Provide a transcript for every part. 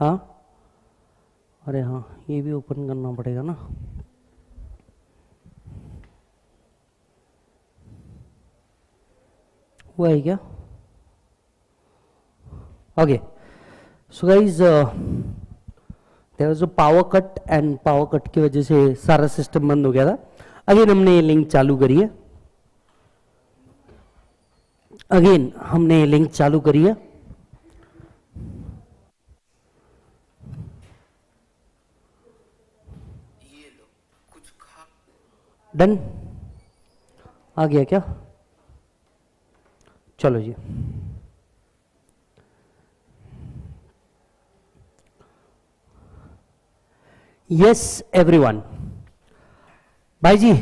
हाँ, अरे हाँ, ये भी ओपन करना पड़ेगा ना। हुआ है क्या? Okay, so guys there was a power cut and power cut की वजह से सारा सिस्टम बंद हो गया था। अगेन हमने ये लिंक चालू करी है, अगेन हमने ये लिंक चालू करी है। डन, आ गया क्या? चलो जी, यस एवरीवन, भाई जी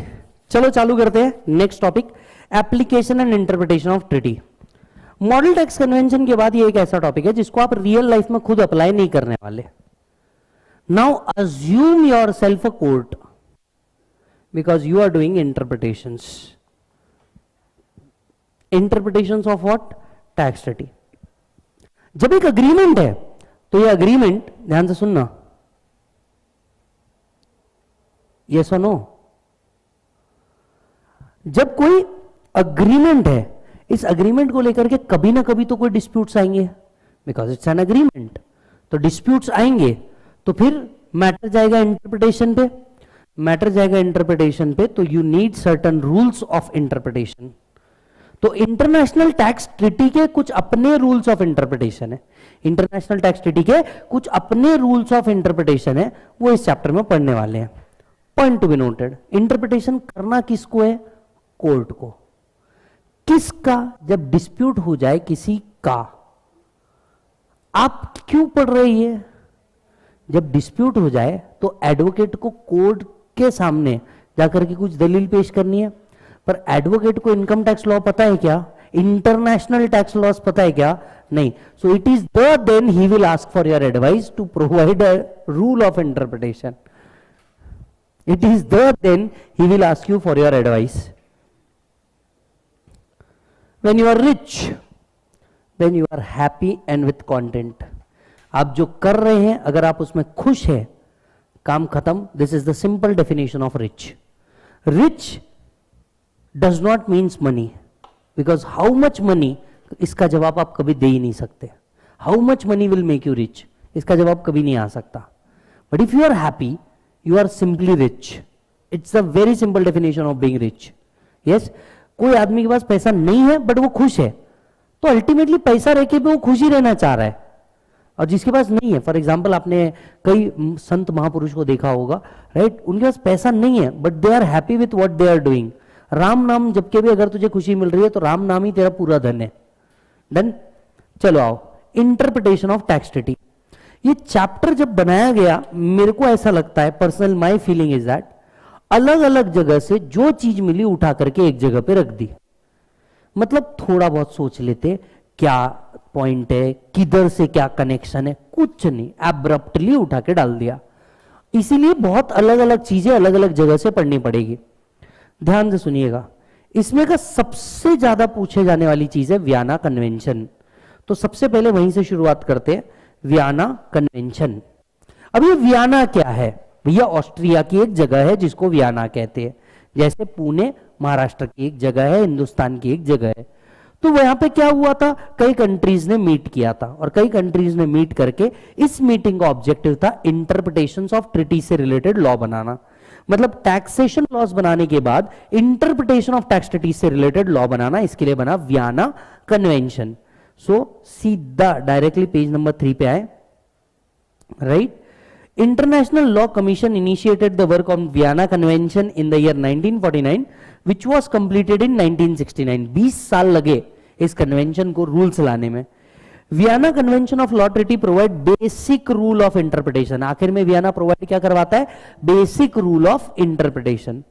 चलो चालू करते हैं next topic, application and interpretation of treaty. Model tax convention के बाद ये एक ऐसा टॉपिक है जिसको आप रियल लाइफ में खुद अप्लाई नहीं करने वाले। Now assume your self a court because you are doing interpretations of what? tax treaty। जब एक अग्रीमेंट है तो ये अग्रीमेंट, ध्यान से सुनना, yes or no, जब कोई अग्रीमेंट है, इस अग्रीमेंट को लेकर के कभी ना कभी तो कोई डिस्प्यूट्स आएंगे, बिकॉज इट्स एन अग्रीमेंट। तो डिस्प्यूट्स आएंगे तो फिर मैटर जाएगा इंटरप्रिटेशन पे, मैटर जाएगा इंटरप्रिटेशन पे, तो you need certain rules of interpretation. तो इंटरनेशनल टैक्स ट्रीटी के कुछ अपने रूल्स ऑफ इंटरप्रिटेशन है, इंटरनेशनल टैक्स ट्रीटी के कुछ अपने रूल्स ऑफ इंटरप्रिटेशन है, वो इस चैप्टर में पढ़ने वाले हैं। Point to be noted, interpretation करना किसको है? कोर्ट को। किसका? जब डिस्प्यूट हो जाए किसी का। आप क्यों पढ़ रही है? जब डिस्प्यूट हो जाए तो एडवोकेट को कोर्ट के सामने जाकर के कुछ दलील पेश करनी है, पर एडवोकेट को इनकम टैक्स लॉ पता है क्या? इंटरनेशनल टैक्स लॉस पता है क्या? नहीं। So it is then he will ask for your advice to provide a rule of interpretation. It is then he will ask you for your advice. When you are rich, when you are happy and with content, आप जो कर रहे हैं अगर आप उसमें खुश हैं, काम खत्म। This is the simple definition of rich. Rich does not means money, because how much money, इसका जवाब आप कभी दे ही नहीं सकते। How much money will make you rich, इसका जवाब कभी नहीं आ सकता। But if you are happy, you are simply rich. It's a very simple definition of being rich. Yes, कोई आदमी के पास पैसा नहीं है बट वो खुश है, तो अल्टीमेटली पैसा रह के भी वो खुश ही रहना चाह रहा है। और जिसके पास नहीं है, फॉर एग्जाम्पल आपने कई संत महापुरुष को देखा होगा, राइट, उनके पास पैसा नहीं है but they are happy with what they are doing. Ram नाम जब के भी अगर तुझे खुशी मिल रही है तो राम नाम ही तेरा पूरा धन है। डन, चलो आओ, इंटरप्रिटेशन ऑफ टैक्स ट्रीटी। ये चैप्टर जब बनाया गया, मेरे को ऐसा लगता है, personal my feeling is that अलग अलग जगह से जो चीज मिली उठा करके एक जगह पे रख दी। मतलब थोड़ा बहुत सोच लेते क्या पॉइंट है, किधर से क्या कनेक्शन है, कुछ नहीं, एब्रप्टली उठा के डाल दिया। इसीलिए बहुत अलग अलग चीजें अलग अलग जगह से पढ़नी पड़ेगी। ध्यान से सुनिएगा, इसमें का सबसे ज्यादा पूछे जाने वाली चीज है वियना कन्वेंशन। तो सबसे पहले वहीं से शुरुआत करते हैं, वियना कन्वेंशन। अब ये वियना क्या है भैया? ऑस्ट्रिया की एक जगह है जिसको वियना कहते हैं, जैसे पुणे महाराष्ट्र की एक जगह है, हिंदुस्तान की एक जगह है। तो वहां पे क्या हुआ था, कई कंट्रीज ने मीट किया था, और कई कंट्रीज ने मीट करके इस मीटिंग का ऑब्जेक्टिव था इंटरप्रिटेशंस ऑफ ट्रीटी से रिलेटेड लॉ बनाना। मतलब टैक्सेशन लॉज बनाने के बाद इंटरप्रिटेशन ऑफ टैक्स ट्रीटी से रिलेटेड लॉ बनाना, इसके लिए बना वियना कन्वेंशन। सो सीधा डायरेक्टली पेज नंबर 3 पे आए, right. International Law Commission initiated the work on Vienna Convention in the year 1949, which was completed in 1969. 20 साल लगे इस कन्वेंशन को रूल्स लाने में। Vienna convention of law treaty provide basic rule of interpretation. आखिर में वियना प्रोवाइड क्या करवाता है? Basic rule of interpretation.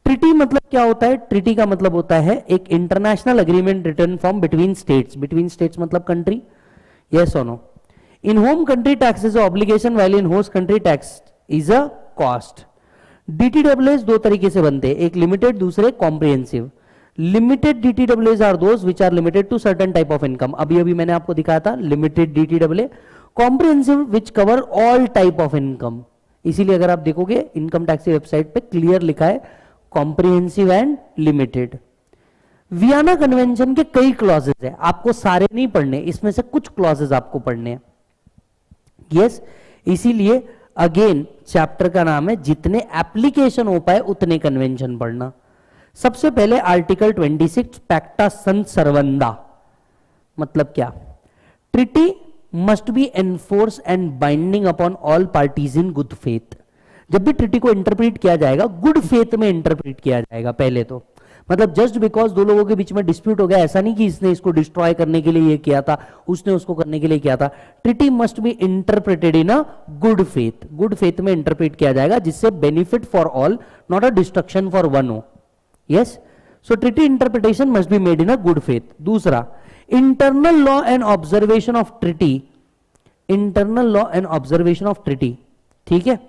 Treaty मतलब क्या होता है? ट्रीटी का मतलब होता है एक international agreement written from between states. Between states मतलब कंट्री, यस और no. In home country tax is an obligation while in host country tax is a cost. DTAAs दो तरीके से बनते हैं, एक लिमिटेड, दूसरे comprehensive. Limited DTAAs are those which are limited to certain type of income. अभी अभी मैंने आपको दिखाया था limited DTAA। Comprehensive which cover all type of income, इसीलिए अगर आप देखोगे इनकम टैक्स की वेबसाइट पे क्लियर लिखा है comprehensive and limited. Vienna convention के कई क्लॉजेस है, आपको सारे नहीं पढ़ने, इसमें से कुछ क्लॉजेस आपको पढ़ने हैं। यस, इसीलिए अगेन चैप्टर का नाम है जितने एप्लीकेशन हो पाए उतने कन्वेंशन पढ़ना। सबसे पहले आर्टिकल 26 पैक्टा सन्त सर्वंदा, मतलब क्या? Treaty must B enforce and binding upon all parties in good faith. जब भी ट्रिटी को इंटरप्रेट किया जाएगा गुड फेथ में इंटरप्रेट किया जाएगा पहले तो, मतलब जस्ट बिकॉज दो लोगों के बीच में डिस्प्यूट हो गया ऐसा नहीं कि इसने इसको डिस्ट्रॉय करने के लिए ये किया था, उसने उसको करने के लिए किया था। Treaty must be interpreted in a good faith, good faith में इंटरप्रेट किया जाएगा जिससे benefit for all, not a destruction for one हो। Yes, so treaty interpretation must be made in a good faith. दूसरा, internal law and observation of treaty, internal law and observation of treaty, ठीक है।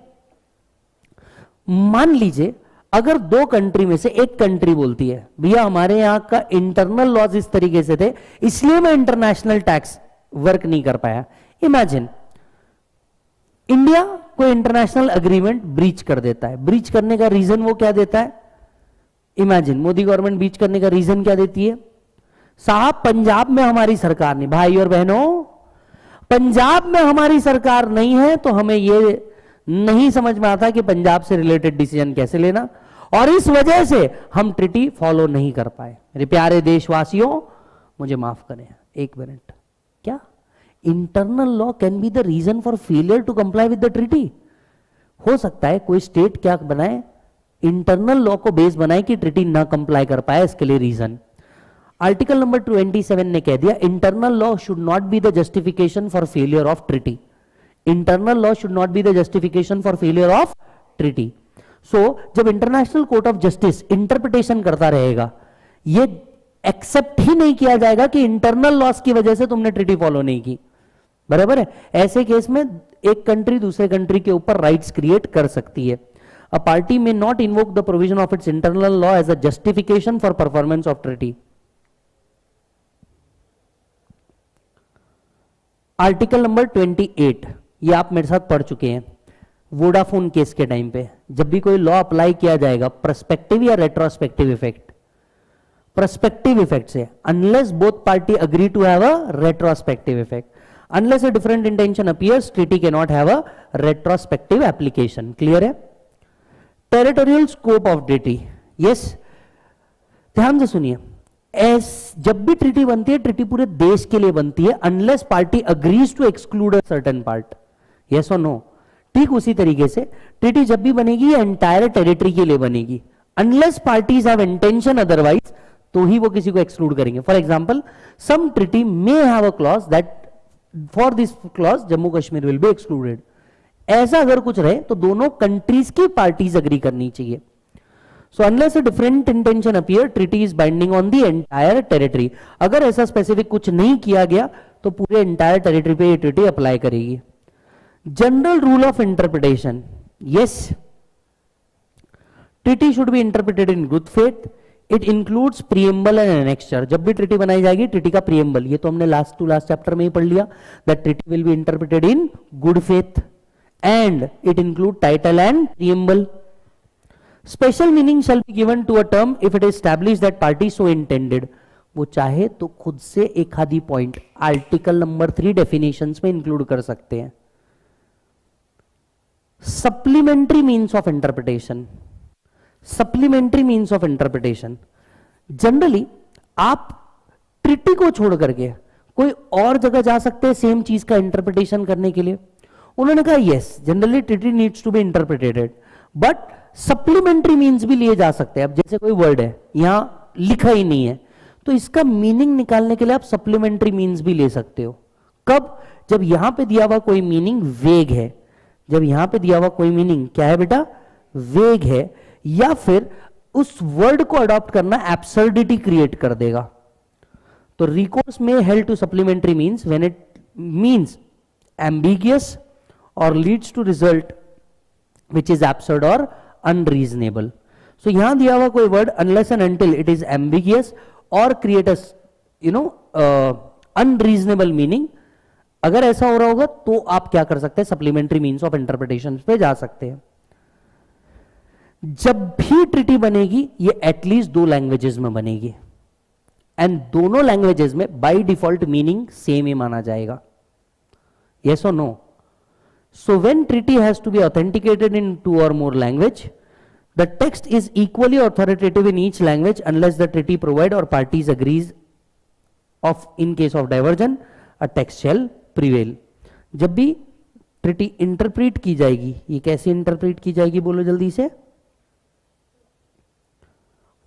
मान लीजिए अगर दो country में से एक कंट्री बोलती है भैया हमारे यहां का इंटरनल लॉज इस तरीके से थे इसलिए मैं इंटरनेशनल टैक्स वर्क नहीं कर पाया। इमेजिन इंडिया कोई इंटरनेशनल अग्रीमेंट ब्रीच कर देता है, ब्रीच करने का रीजन वो क्या देता है? इमेजिन मोदी गवर्नमेंट ब्रीच करने का रीजन क्या देती है? साहब पंजाब में हमारी सरकार नहीं, भाई और बहनों पंजाब में हमारी सरकार नहीं है तो हमें ये नहीं समझ में आता कि पंजाब से रिलेटेड डिसीजन कैसे लेना, और इस वजह से हम ट्रिटी फॉलो नहीं कर पाए। मेरे प्यारे देशवासियों मुझे माफ करें एक मिनट, क्या internal law can be the reason for failure to comply with the treaty? हो सकता है कोई स्टेट क्या बनाए, इंटरनल लॉ को बेस बनाए कि ट्रिटी ना कंप्लाई कर पाए, इसके लिए रीजन। आर्टिकल नंबर 27 ने कह दिया internal law should not be the justification for failure of treaty, internal law should not be the justification for failure of treaty. So जब international court of justice interpretation करता रहेगा ये accept ही नहीं किया जाएगा कि इंटरनल लॉस की वजह से तुमने ट्रिटी फॉलो नहीं की, बराबर है। ऐसे केस में एक कंट्री दूसरे कंट्री के ऊपर राइट्स क्रिएट कर सकती है। A party may not invoke the provision of its internal law as a justification for performance of treaty. Article number 28 ये आप मेरे साथ पढ़ चुके हैं वोडाफोन केस के टाइम पे, जब भी कोई लॉ अप्लाई किया जाएगा प्रस्पेक्टिव या रेट्रोस्पेक्टिव इफेक्ट, प्रस्पेक्टिव इफेक्ट से, unless both party agree to have a retrospective effect, unless a different intention appears treaty can not have a retrospective application. Clear है? Territorial scope of treaty, yes ध्यान से सुनिए, जब भी treaty बनती है treaty पूरे देश के लिए बनती है unless party agrees to exclude a certain part, yes और नो। ठीक उसी तरीके से ट्रीटी जब भी बनेगी ये एंटायर टेरिटरी के लिए बनेगी, unless parties have intention otherwise तो ही वो किसी को एक्सक्लूड करेंगे। For example some treaty may have a clause that for this clause Jammu Kashmir will be excluded, ऐसा अगर कुछ रहे तो दोनों कंट्रीज की पार्टीज अग्री करनी चाहिए। So unless a different intention appear, treaty is binding on the entire territory. अगर ऐसा स्पेसिफिक कुछ नहीं किया गया तो पूरे एंटायर टेरिटरी पे ये ट्रीटी अप्लाई करेगी। General rule of interpretation, yes treaty should B interpreted in good faith, it includes preamble and annexure. जब भी ट्रीटी बनाई जाएगी ट्रीटी का प्रीएम्बल, ये तो हमने लास्ट टू लास्ट चैप्टर में ही पढ़ लिया, that treaty will be interpreted in good faith and it include title and preamble. Special meaning shall be given to a term if it is established that party so intended. वो चाहे तो खुद से एक आधी पॉइंट आर्टिकल नंबर 3 डेफिनेशंस में include कर सकते हैं। Supplementary means of interpretation, supplementary means of interpretation, generally आप ट्रीटी को छोड़ करके कोई और जगह जा सकते हैं सेम चीज का इंटरप्रिटेशन करने के लिए। उन्होंने कहा yes generally treaty needs to be interpretated but supplementary means भी लिए जा सकते हैं। अब जैसे कोई वर्ड है यहां लिखा ही नहीं है तो इसका मीनिंग निकालने के लिए आप सप्लीमेंट्री मीन्स भी ले सकते हो। कब? जब यहां पे दिया हुआ कोई मीनिंग वेग है, जब यहां पे दिया हुआ कोई मीनिंग क्या है बेटा, वेग है, या फिर उस वर्ड को अडॉप्ट करना एब्सर्डिटी क्रिएट कर देगा। तो रिकोर्स में held to supplementary means when it means ambiguous और leads to result which is absurd और अनरीजनेबल। सो यहां दिया हुआ कोई word unless and until it is ambiguous और क्रिएट अ अनरीजनेबल मीनिंग, अगर ऐसा हो रहा होगा तो आप क्या कर सकते हैं, सप्लीमेंट्री मीन्स ऑफ इंटरप्रिटेशन पे जा सकते हैं। जब भी ट्रिटी बनेगी ये एटलीस्ट 2 लैंग्वेजेस में बनेगी, एंड दोनों लैंग्वेजेस में बाय डिफॉल्ट मीनिंग सेम ही माना जाएगा। यस और no? So when treaty has to be authenticated in 2 or more language, the text is equally authoritative in each language unless the treaty provide or parties agrees of in case of diversion a text shall prevail। जब भी treaty interpret की जाएगी, ये कैसे interpret की जाएगी बोलो जल्दी से?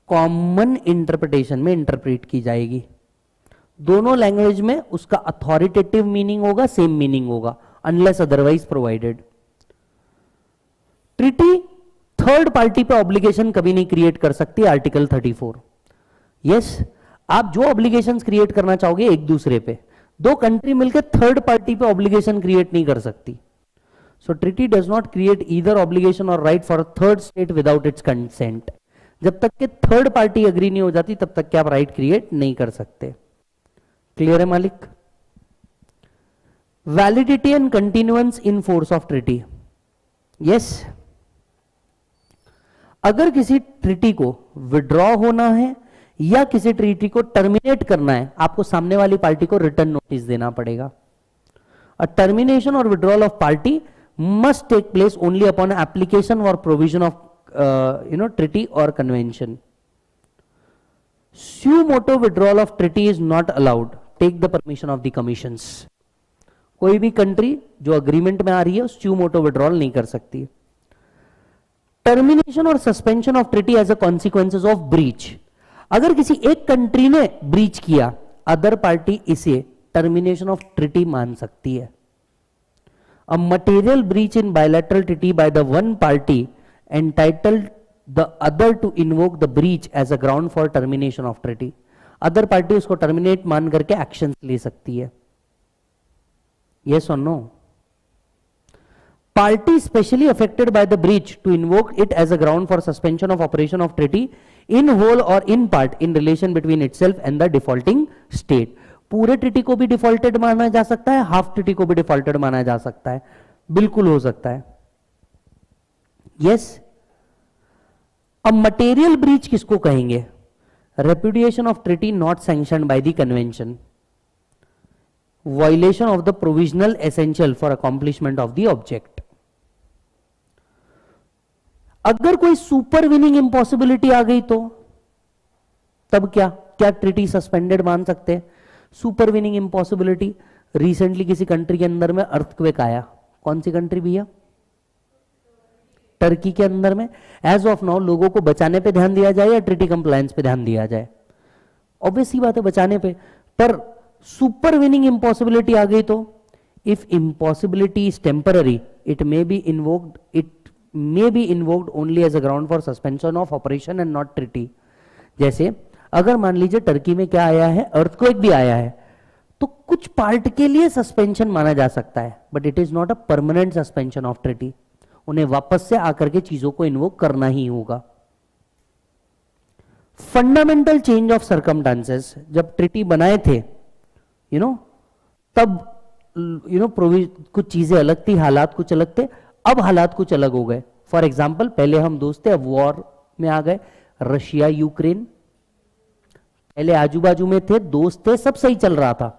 कॉमन इंटरप्रिटेशन में इंटरप्रीट की जाएगी। दोनों लैंग्वेज में उसका अथॉरिटेटिव मीनिंग होगा, सेम मीनिंग होगा, unless otherwise provided. Treaty third party पे ऑब्लिगेशन कभी नहीं क्रिएट कर सकती, आर्टिकल 34। यस, आप जो ऑब्लिगेशंस क्रिएट करना चाहोगे एक दूसरे पे, 2 कंट्री मिलकर थर्ड पार्टी पे ऑब्लिगेशन क्रिएट नहीं कर सकती। So treaty does not create either obligation और right for third state without its consent. जब तक कि थर्ड पार्टी एग्री नहीं हो जाती तब तक कि आप राइट क्रिएट नहीं कर सकते। क्लियर है मालिक? Validity and continuance in force of treaty. Yes, अगर किसी ट्रिटी को विड्रॉ होना है या किसी ट्रिटी को टर्मिनेट करना है, आपको सामने वाली पार्टी को रिटर्न नोटिस देना पड़ेगा। अ टर्मिनेशन और withdrawal of party must take place only upon application और provision of treaty or convention. Suo motu withdrawal of treaty is not allowed. Take the permission of the commissions. कोई भी country जो agreement में आ रही है suo motu withdrawal नहीं कर सकती। टर्मिनेशन और suspension of treaty as a consequences of breach. अगर किसी एक कंट्री ने ब्रीच किया, अदर पार्टी इसे टर्मिनेशन ऑफ ट्रिटी मान सकती है। A material breach in bilateral treaty by the one party entitled the other to invoke the breach as a ground for termination of treaty। Other party उसको terminate मान करके action ले सकती है। yes or no? Party specially affected by the breach to invoke it as a ground for suspension of operation of treaty in whole or in part in relation between itself and the defaulting state। पूरे treaty को भी defaulted माना जा सकता है, half treaty को भी defaulted माना जा सकता है, बिल्कुल हो सकता है। यस, अब मटेरियल ब्रीच किसको कहेंगे? Repudiation of treaty not sanctioned by the convention, violation of the provisional essential for accomplishment of the object. अगर कोई सुपरवीनिंग इंपॉसिबिलिटी आ गई तो तब क्या क्या ट्रिटी सस्पेंडेड मान सकते हैं? सुपरवीनिंग इंपॉसिबिलिटी, रिसेंटली किसी कंट्री के अंदर में अर्थक्वेक आया, कौन सी कंट्री भैया? टर्की के अंदर में। एज ऑफ नाउ लोगों को बचाने पे ध्यान दिया जाए या ट्रिटी कंप्लायंस पे ध्यान दिया जाए? ऑब्वियस सी बात है बचाने पे, पर सुपरवीनिंग इंपॉसिबिलिटी आ गई तो if impossibility is temporary it may be invoked only as a ground for suspension of operation and not treaty. जैसे अगर मान लीजिए टर्की में क्या आया है, अर्थक्वेक भी आया है, तो कुछ पार्ट के लिए सस्पेंशन माना जा सकता है, but it is not a permanent suspension of treaty. उन्हें वापस से आकर के चीजों को इन्वोक करना ही होगा। फंडामेंटल चेंज ऑफ सर्कमस्टांसेस, जब ट्रिटी बनाए थे तब कुछ चीजें अलग थी, हालात कुछ अलग थे, अब हालात कुछ अलग हो गए। फॉर एग्जाम्पल, पहले हम दोस्त थे, अब वॉर में आ गए, रशिया यूक्रेन। पहले आजू बाजू में थे, दोस्त थे, सब सही चल रहा था।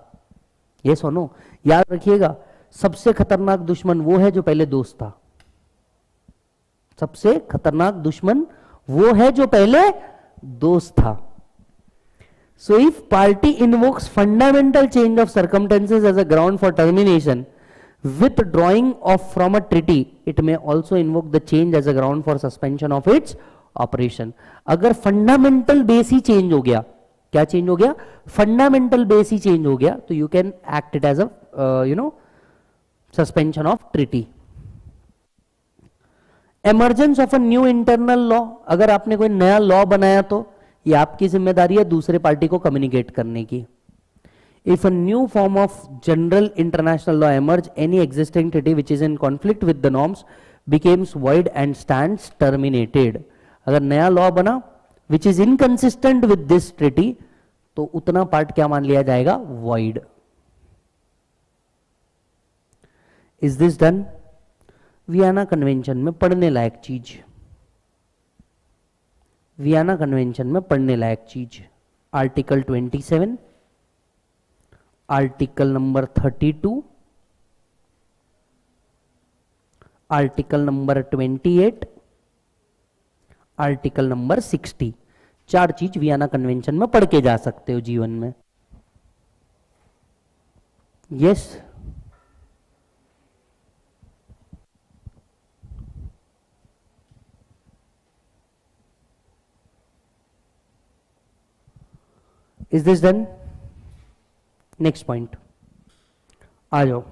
ये सुनो, याद रखिएगा, सबसे खतरनाक दुश्मन वो है जो पहले दोस्त था। सबसे खतरनाक दुश्मन वो है जो पहले दोस्त था। So if party invokes fundamental change of circumstances as a ground for termination withdrawing off from a treaty, it may also invoke the change as a ground for suspension of its operation। अगर fundamental base ही change हो गया, क्या change हो गया? Fundamental base ही change हो गया, तो you can act it as a suspension of treaty. Emergence of a new internal law, अगर आपने कोई नया लॉ बनाया तो ये आपकी जिम्मेदारी है दूसरे पार्टी को कम्युनिकेट करने की। If a new form of general international law emerge, any existing treaty which is in conflict with the norms becomes void and stands terminated। अगर नया लॉ बना which is inconsistent with this treaty, तो उतना part क्या मान लिया जाएगा? void। Is this done? Vienna convention में पढ़ने लायक चीज, वियना कन्वेंशन में पढ़ने लायक चीज, article 27, article number 32, article number 28, article number 60, 4 चीज वियना कन्वेंशन में पढ़ के जा सकते हो जीवन में। Yes is this done? Next point आ जाओ।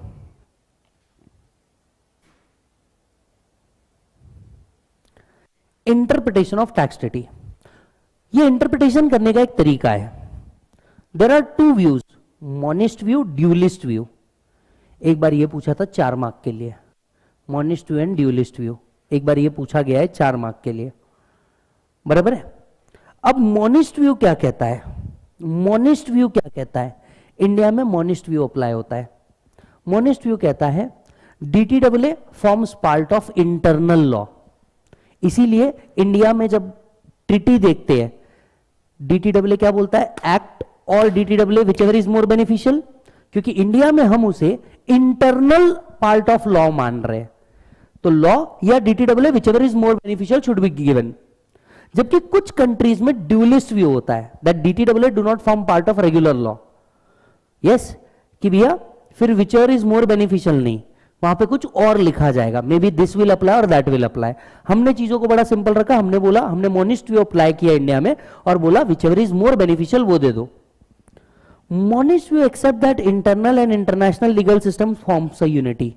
Interpretation of tax treaty. ये इंटरप्रिटेशन करने का एक तरीका है। There are 2 views, monist view, dualist view. एक बार ये पूछा था 4 मार्क के लिए, monist view and dualist view. एक बार ये पूछा गया है 4 मार्क के लिए, बराबर है। अब मोनिस्ट व्यू क्या कहता है? मोनिस्ट व्यू क्या कहता है? इंडिया में मोनिस्ट व्यू अप्लाई होता है। मोनिस्ट व्यू कहता है DTAA forms part of internal law. इसीलिए इंडिया में जब ट्रीटी देखते हैं, DTAA क्या बोलता है? एक्ट और DTAA which ever is more beneficial, क्योंकि इंडिया में हम उसे इंटरनल पार्ट ऑफ लॉ मान रहे हैं। तो लॉ या DTAA which ever is more beneficial should be given. जबकि कुछ कंट्रीज में ड्यूलिस्ट व्यू होता है, that DTAA do not form part of regular law. Yes, कि भैया फिर which ever is more beneficial नहीं, वहां पे कुछ और लिखा जाएगा, may be this will apply और दैट विल अप्लाई। हमने चीजों को बड़ा सिंपल रखा, हमने बोला, हमने मोनिस्ट व्यू अप्लाई किया इंडिया में और बोला whichever is more beneficial वो दे दो। Monist view accept that internal and international legal system forms a unity.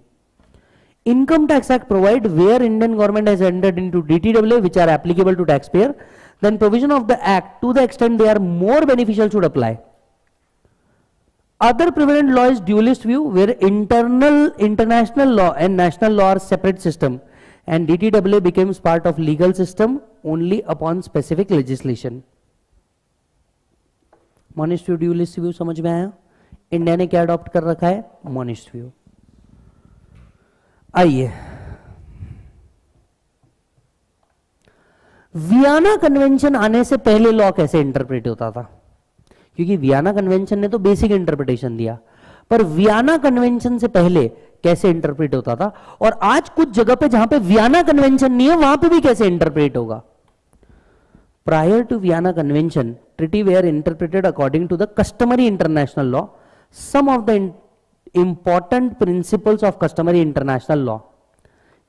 Income Tax Act provide where Indian government has entered into DTAA which are applicable to taxpayer, then provision of the act to the extent they are more beneficial should apply. Other prevalent law is dualist view where international law and national law are separate system and DTAA becomes part of legal system only upon specific legislation. Monist view, dualist view समझ में आया? India ने क्या adopt कर रखा है? Monist view. आइए, Vienna convention आने से पहले लॉ कैसे इंटरप्रेट होता था? क्योंकि वियना कन्वेंशन ने तो बेसिक इंटरप्रिटेशन दिया, पर वियना कन्वेंशन से पहले कैसे इंटरप्रेट होता था, और आज कुछ जगह पे जहां पे वियना कन्वेंशन नहीं है वहां पे भी कैसे इंटरप्रेट होगा। Prior to Vienna convention, treaty were interpreted according to the customary international law, some of the important principles of customary international law.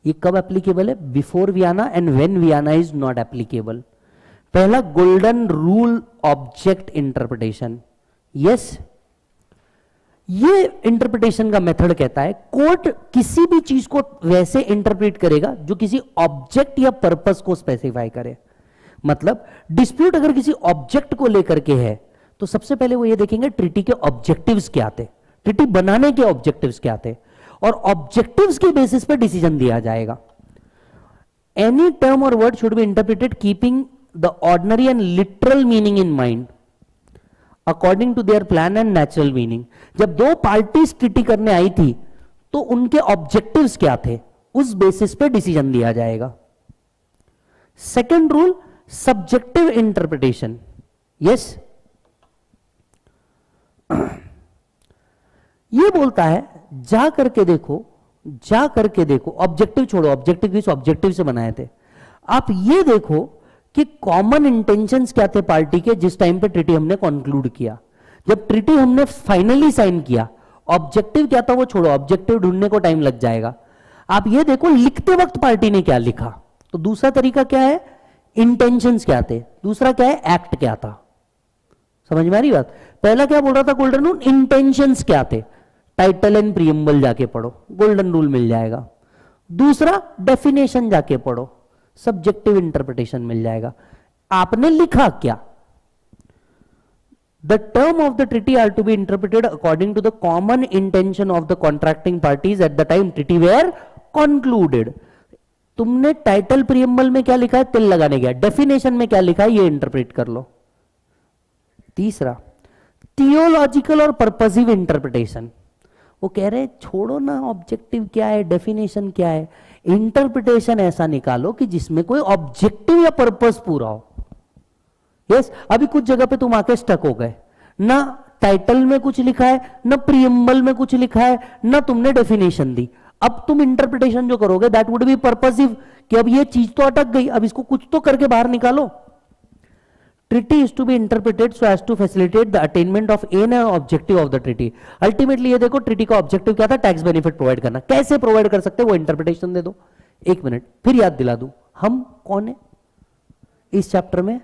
ये कब एप्लीकेबल है? Before Vienna and when Vienna is not applicable. पहला, golden rule object interpretation. Yes, ये interpretation का method कहता है court किसी भी चीज को वैसे इंटरप्रेट करेगा जो किसी ऑब्जेक्ट या पर्पस को स्पेसिफाई करे। मतलब डिस्प्यूट अगर किसी ऑब्जेक्ट को लेकर के है तो सबसे पहले वो ये देखेंगे ट्रीटी के ऑब्जेक्टिव्स क्या थे, ट्रीटी बनाने के ऑब्जेक्टिव्स क्या थे, और ऑब्जेक्टिव्स के बेसिस पे डिसीजन दिया जाएगा। एनी टर्म और word should be interpreted keeping the ordinary and literal meaning in mind according to their plain and natural meaning. जब 2 पार्टीज ट्रीटी करने आई थी तो उनके ऑब्जेक्टिव्स क्या थे, उस बेसिस पे डिसीजन दिया जाएगा। Second rule, subjective interpretation. Yes, ये बोलता है जा करके देखो, जा करके देखो, ऑब्जेक्टिव छोड़ो, ऑब्जेक्टिव किस ऑब्जेक्टिव से बनाए थे, आप ये देखो कि कॉमन इंटेंशंस क्या थे पार्टी के जिस टाइम पे ट्रीटी हमने कंक्लूड किया। जब ट्रीटी हमने फाइनली साइन किया, ऑब्जेक्टिव क्या था वो छोड़ो, ऑब्जेक्टिव ढूंढने को टाइम लग जाएगा। आप ये देखो लिखते वक्त पार्टी ने क्या लिखा। तो दूसरा तरीका क्या है, इंटेंशंस क्या थे, दूसरा क्या है, एक्ट क्या था। समझ में आ रही बात? पहला क्या बोल रहा था गोल्डन रूल, इंटेंशंस क्या थे, टाइटल एंड प्रीएम्बल जाके पढ़ो, गोल्डन रूल मिल जाएगा। दूसरा डेफिनेशन जाके पढ़ो, सब्जेक्टिव इंटरप्रिटेशन मिल जाएगा। आपने लिखा क्या? The term of the treaty are to be interpreted according to the common intention of the contracting parties at the time treaty were concluded. तुमने टाइटल प्रीएम्बल में क्या लिखा है, तिल लगाने गया, डेफिनेशन में क्या लिखा है ये इंटरप्रेट कर लो। तीसरा, थियोलॉजिकल और पर्पसिव इंटरप्रिटेशन। वो कह रहे छोड़ो ना ऑब्जेक्टिव क्या है, डेफिनेशन क्या है, इंटरप्रिटेशन ऐसा निकालो कि जिसमें कोई ऑब्जेक्टिव या पर्पस पूरा हो। यस, अभी कुछ जगह पे तुम आके स्टक हो गए, ना टाइटल में कुछ लिखा है, ना प्रीएम्बल में कुछ लिखा है, ना तुमने डेफिनेशन दी। अब तुम इंटरप्रिटेशन जो करोगे दैट वुड बी पर्पसिव, कि अब ये चीज तो अटक गई, अब इसको कुछ तो करके बाहर निकालो। Treaty is to be interpreted so as to facilitate the attainment of aim and objective of the treaty. Ultimately ये देखो treaty का objective क्या था, टैक्स बेनिफिट प्रोवाइड करना। कैसे प्रोवाइड कर सकते हैं वो इंटरप्रिटेशन दे दो। एक मिनट फिर याद दिला दूं, हम कौन है इस चैप्टर में?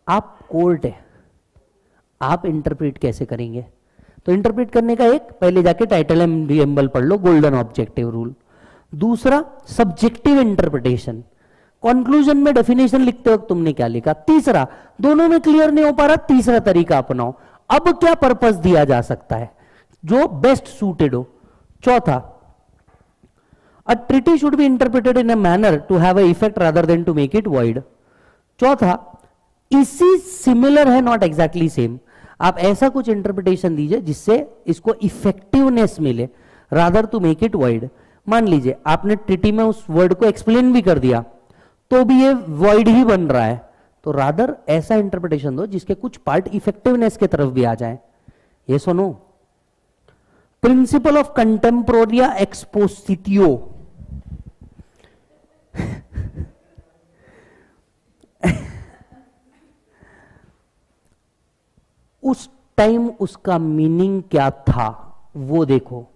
आप कोर्ट है, आप इंटरप्रेट कैसे करेंगे? तो इंटरप्रेट करने का एक, पहले जाके टाइटल एंड प्रीएम्बल पढ़ लो, गोल्डन ऑब्जेक्टिव रूल। दूसरा सब्जेक्टिव इंटरप्रिटेशन, कंक्लूजन में डेफिनेशन लिखते वक्त तुमने क्या लिखा। तीसरा, दोनों में क्लियर नहीं हो पा रहा, तीसरा तरीका अपनाओ, अब क्या पर्पस दिया जा सकता है जो बेस्ट सूटेड हो। चौथा, a treaty should be interpreted in a manner to have a effect rather than to make it void. चौथा, इसी सिमिलर है नॉट एग्जैक्टली सेम, आप ऐसा कुछ इंटरप्रिटेशन दीजिए जिससे इसको इफेक्टिवनेस मिले rather to make it void. मान लीजिए आपने ट्रीटी में उस वर्ड को एक्सप्लेन भी कर दिया तो भी ये वॉइड ही बन रहा है, तो रादर ऐसा इंटरप्रिटेशन दो जिसके कुछ पार्ट इफेक्टिवनेस की तरफ भी आ जाए। ये सुनो, प्रिंसिपल ऑफ कंटेम्पोरिया एक्सपोसिटियो उस टाइम उसका मीनिंग क्या था वो देखो,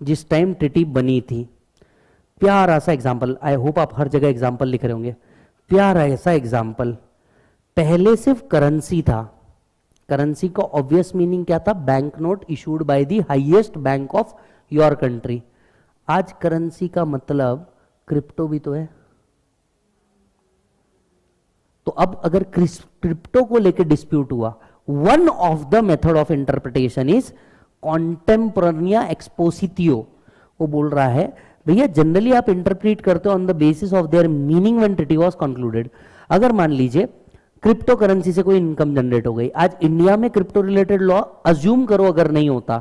जिस टाइम ट्रीटी बनी थी। प्यारा सा एग्जाम्पल, आई होप आप हर जगह एग्जाम्पल लिख रहे होंगे, प्यारा ऐसा एग्जाम्पल। पहले सिर्फ करेंसी था, करेंसी का ऑब्वियस मीनिंग क्या था, bank note issued by the highest bank of your country. आज करेंसी का मतलब क्रिप्टो भी तो है। तो अब अगर क्रिप्टो को लेकर डिस्प्यूट हुआ, one of the method of interpretation is contemporanea expositio. वो बोल रहा है भैया जनरली आप इंटरप्रेट करते हो on the basis of their meaning when treaty was concluded. अगर मान लीजिए क्रिप्टो करेंसी से कोई इनकम जनरेट हो गई, आज इंडिया में क्रिप्टो रिलेटेड लॉ अज्यूम करो अगर नहीं होता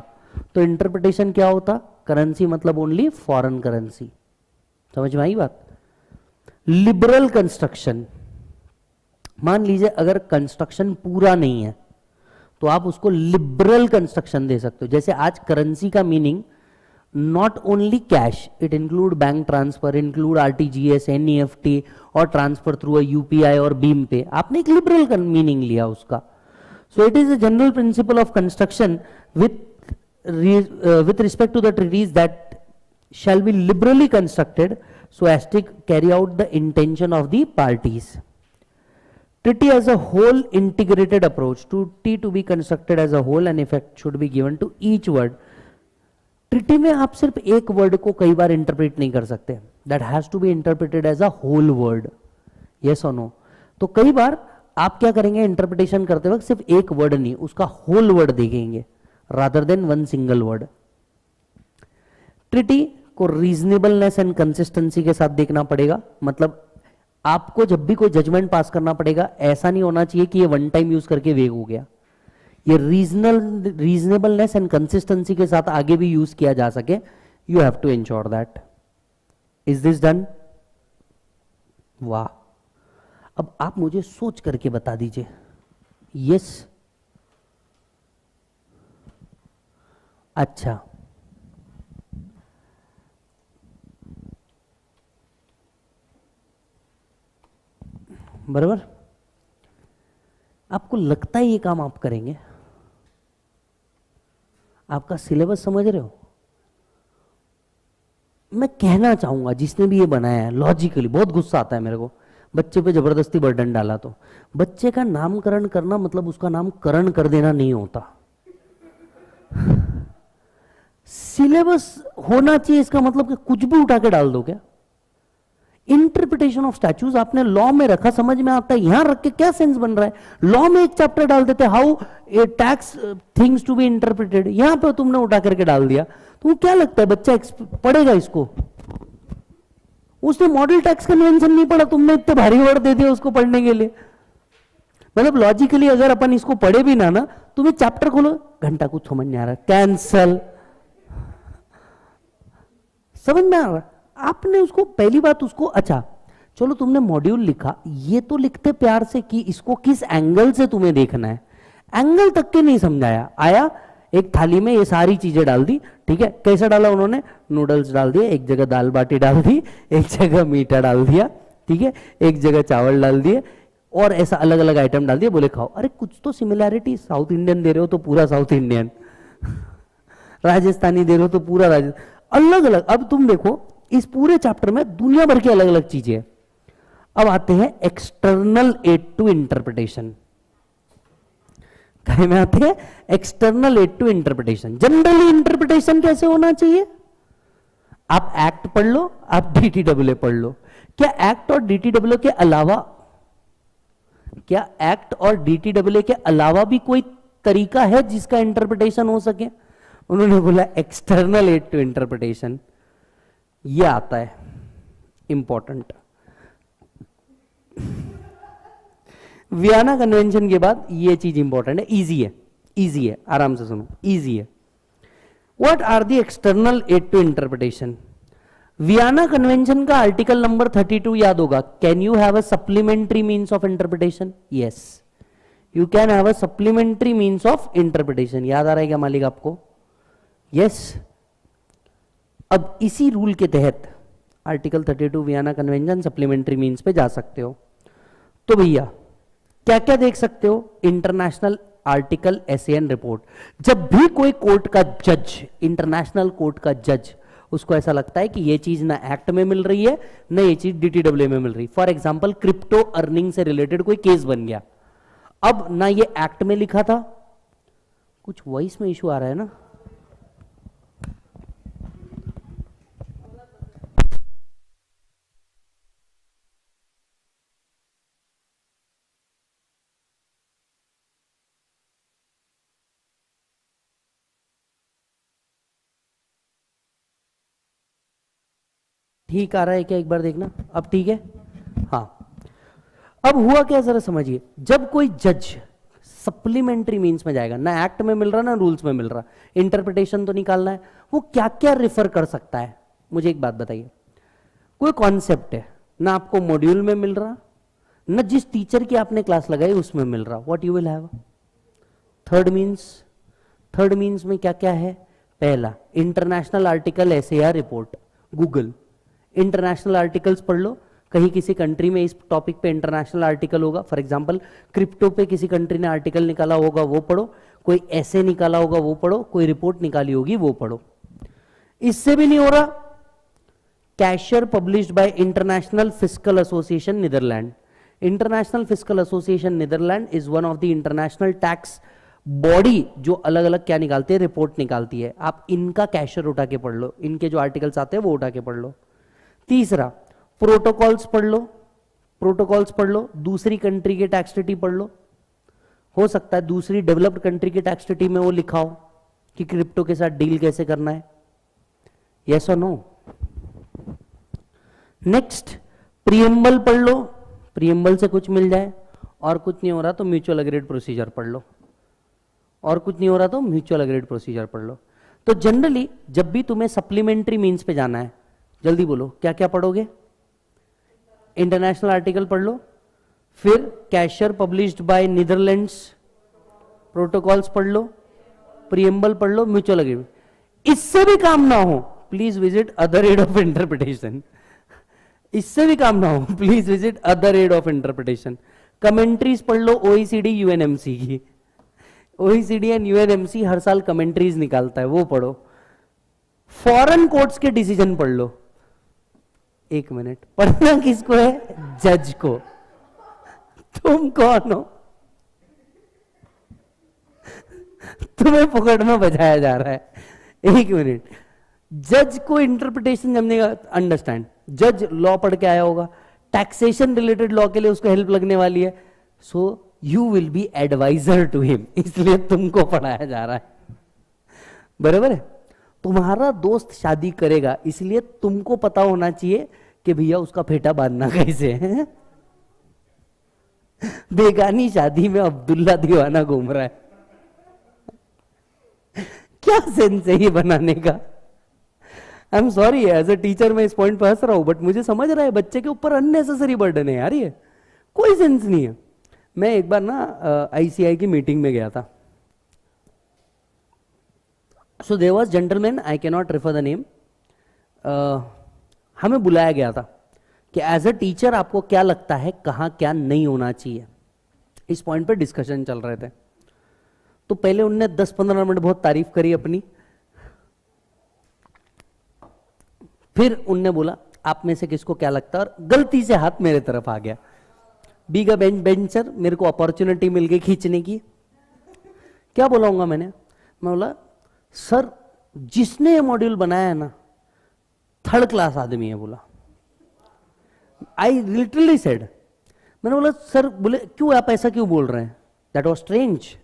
तो इंटरप्रिटेशन क्या होता, करेंसी मतलब ओनली फॉरेन करेंसी। समझ में आई बात? लिबरल कंस्ट्रक्शन, मान लीजिए अगर कंस्ट्रक्शन पूरा नहीं है तो आप उसको लिबरल कंस्ट्रक्शन दे सकते हो। जैसे आज करेंसी का meaning not only cash, it include bank transfer, include RTGS, NEFT और transfer through a UPI और BHIM पे, आपने एक liberal का meaning लिया उसका। So it is a general principle of construction with respect to the treaties that shall be liberally constructed so as to carry out the intention of the parties. Treaty as a whole integrated approach, treaty to be constructed as a whole and effect should be given to each word. Treaty में आप सिर्फ एक word को कई बार interpret नहीं कर सकते, that has to be interpreted as a whole word. Yes और नो? तो कई बार आप क्या करेंगे, इंटरप्रिटेशन करते वक्त सिर्फ एक वर्ड नहीं उसका होल वर्ड देखेंगे rather than one single word. Treaty को रीजनेबलनेस एंड कंसिस्टेंसी के साथ देखना पड़ेगा, मतलब आपको जब भी कोई जजमेंट पास करना पड़ेगा ऐसा नहीं होना चाहिए कि ये वन टाइम यूज करके वेग हो गया, ये रीजनेबलनेस एंड कंसिस्टेंसी के साथ आगे भी यूज किया जा सके। You have to ensure that. Is this done? वाह, अब आप मुझे सोच करके बता दीजिए। यस, अच्छा, बराबर। आपको लगता है ये काम आप करेंगे? आपका सिलेबस समझ रहे हो? मैं कहना चाहूंगा जिसने भी ये बनाया है, लॉजिकली बहुत गुस्सा आता है मेरे को, बच्चे पे जबरदस्ती बर्डन डाला तो। बच्चे का नामकरण करना मतलब उसका नाम करण कर देना नहीं होता। सिलेबस होना चाहिए, इसका मतलब कि कुछ भी उठा के डाल दो क्या? इंटरप्रिटेशन ऑफ स्टैच्यूज आपने लॉ में रखा, समझ में आता है, यहां रख के क्या सेंस बन रहा है? लॉ में एक चैप्टर डाल देते how tax things to be interpreted, यहां पे तुमने उठा करके डाल दिया। तो क्या लगता है बच्चा पढ़ेगा इसको? उसने मॉडल टैक्स कन्वेंशन नहीं पढ़ा, तुमने इतने भारी वर्ड दे दिया उसको पढ़ने के लिए। मतलब लॉजिकली अगर अपन इसको पढ़े भी ना तुम्हें चैप्टर खोलो, घंटा कुछ समझ नहीं आ रहा, कैंसल, समझ में आ रहा? आपने उसको पहली बात उसको, अच्छा चलो तुमने मॉड्यूल लिखा, ये तो लिखते प्यार से कि इसको किस एंगल से तुम्हें देखना है, एंगल तक के नहीं समझाया। आया एक थाली में ये सारी चीजें डाल दी, ठीक है, कैसे डाला उन्होंने, नूडल्स डाल दिए, एक जगह दाल बाटी डाल दी, एक जगह मीठा डाल दिया, ठीक है, एक जगह चावल डाल दिए, और ऐसा अलग अलग आइटम डाल दिए, बोले खाओ। अरे कुछ तो सिमिलैरिटी, साउथ इंडियन दे रहे हो तो पूरा साउथ इंडियन, राजस्थानी दे रहे हो तो पूरा राजस्थान, अलग अलग। अब तुम देखो इस पूरे चैप्टर में दुनिया भर की अलग अलग चीजें। अब आते हैं एक्सटर्नल एड टू इंटरप्रिटेशन। कहे में आते हैं external aid to interpretation. Generally interpretation कैसे होना चाहिए, आप एक्ट पढ़ लो, आप डीटीडब्ल्यूए पढ़ लो। क्या एक्ट और डीटीडब्ल्यूए के अलावा, क्या एक्ट और डीटीडब्ल्यूए के अलावा भी कोई तरीका है जिसका इंटरप्रिटेशन हो सके? उन्होंने बोला एक्सटर्नल एड टू इंटरप्रिटेशन। ये आता है इंपॉर्टेंट। वियना कन्वेंशन के बाद ये चीज इंपॉर्टेंट है, इजी है, इजी है, आराम से सुनो, इजी है। What are the external aid to interpretation? Vienna convention का आर्टिकल नंबर 32 याद होगा, can you have a supplementary means of interpretation? Yes, you can have a supplementary means of interpretation. याद आ रहा है क्या मालिक आपको? यस। अब इसी रूल के तहत article 32 Vienna convention supplementary means पे जा सकते हो। तो भैया क्या क्या देख सकते हो? International article SAN report. जब भी कोई कोर्ट का जज, इंटरनेशनल कोर्ट का जज, उसको ऐसा लगता है कि ये चीज ना एक्ट में मिल रही है ना ये चीज डीटीडब्ल्यू में मिल रही, फॉर एग्जांपल क्रिप्टो अर्निंग से रिलेटेड कोई केस बन गया, अब ना ये एक्ट में लिखा था, कुछ वॉइस में इशू आ रहा है ना, ठीक आ रहा है क्या? एक बार देखना, अब ठीक है? हाँ। अब हुआ क्या जरा समझिए, जब कोई जज सप्लीमेंट्री मीन्स में जाएगा, ना एक्ट में मिल रहा ना रूल्स में मिल रहा, इंटरप्रिटेशन तो निकालना है, वो क्या क्या रिफर कर सकता है? मुझे एक बात बताइए, कोई कॉन्सेप्ट है ना आपको मॉड्यूल में मिल रहा ना जिस टीचर की आपने क्लास लगाई उसमें मिल रहा, what you will have? Third means. Third means में क्या क्या है? पहला international article SAR report, Google international articles पढ़ लो, कहीं किसी कंट्री में इस टॉपिक पे इंटरनेशनल आर्टिकल होगा, फॉर एग्जांपल क्रिप्टो पे किसी कंट्री ने आर्टिकल निकाला होगा वो पढ़ो, कोई ऐसे निकाला होगा वो पढ़ो, कोई रिपोर्ट निकाली होगी वो पढ़ो। इससे भी नहीं हो रहा, cahier published by international fiscal association Netherlands. International fiscal association Netherlands is one of the international tax body जो अलग अलग क्या निकालती है, रिपोर्ट निकालती है। आप इनका कैशियर उठा के पढ़ लो, इनके जो आर्टिकल्स आते हैं वो उठा के पढ़ लो। तीसरा प्रोटोकॉल्स पढ़ लो, प्रोटोकॉल्स पढ़ लो, दूसरी कंट्री के टैक्स ट्रीटी पढ़ लो, हो सकता है दूसरी डेवलप्ड कंट्री के टैक्स ट्रीटी में वो लिखा हो कि क्रिप्टो के साथ डील कैसे करना है, यस और नो। नेक्स्ट प्रीएम्बल पढ़ लो, प्रीएम्बल से कुछ मिल जाए, और कुछ नहीं हो रहा तो म्यूचुअल अग्रीड प्रोसीजर पढ़ लो, और कुछ नहीं हो रहा तो म्यूचुअल अग्रीड प्रोसीजर पढ़ लो। तो जनरली जब भी तुम्हें सप्लीमेंट्री मीन्स पे जाना है, जल्दी बोलो क्या क्या पढ़ोगे? इंटरनेशनल आर्टिकल पढ़ लो, फिर cashier published bye Netherlands, protocols पढ़ लो, प्रीएम्बल पढ़ लो, म्यूचुअल एग्रीमेंट। इससे भी काम ना हो please visit other aid of interpretation, इससे भी काम ना हो please visit other aid of interpretation. Commentaries पढ़ लो ओईसीडी यूएनएमसी की, ओईसीडी एंड यूएनएमसी हर साल कमेंट्रीज निकालता है, वो पढ़ो। फॉरेन कोर्ट्स के डिसीजन पढ़ लो। एक मिनट, पढ़ना किसको है? जज को। तुम कौन हो? तुम्हें पकड़ में बजाया जा रहा है। एक मिनट, जज को इंटरप्रिटेशन जमने का अंडरस्टैंड, जज लॉ पढ़ के आया होगा, टैक्सेशन रिलेटेड लॉ के लिए उसको हेल्प लगने वाली है, so you will be advisor to him, इसलिए तुमको पढ़ाया जा रहा है, बराबर है? तुम्हारा दोस्त शादी करेगा इसलिए तुमको पता होना चाहिए कि भैया उसका फेटा बांधना कैसे है। बेगानी शादी में अब्दुल्ला दीवाना घूम रहा है, क्या सेंस है ये बनाने का? I am sorry, as a teacher मैं इस पॉइंट पर हंस रहा हूं, बट मुझे समझ रहा है बच्चे के ऊपर अननेसेसरी बर्डन है यार, ये कोई सेंस नहीं है। मैं एक बार ना आईसीआई की मीटिंग में गया था। So there was gentleman, I can not refer the name, हमें बुलाया गया था कि एज अ टीचर आपको क्या लगता है कहां क्या नहीं होना चाहिए, इस पॉइंट पे डिस्कशन चल रहे थे। तो पहले उनने 10-15 मिनट बहुत तारीफ करी अपनी, फिर उनने बोला आप में से किसको क्या लगता है, और गलती से हाथ मेरे तरफ आ गया। बीइंग अ बेंचर मेरे को अपॉर्चुनिटी मिल गई खींचने की। क्या बोलाऊंगा मैं बोला सर जिसने ये मॉड्यूल बनाया है ना थर्ड क्लास आदमी है, बोला। आई लिटरली सेड, मैंने बोला सर, बोले क्यों आप ऐसा क्यों बोल रहे हैं, दैट वाज स्ट्रेंज।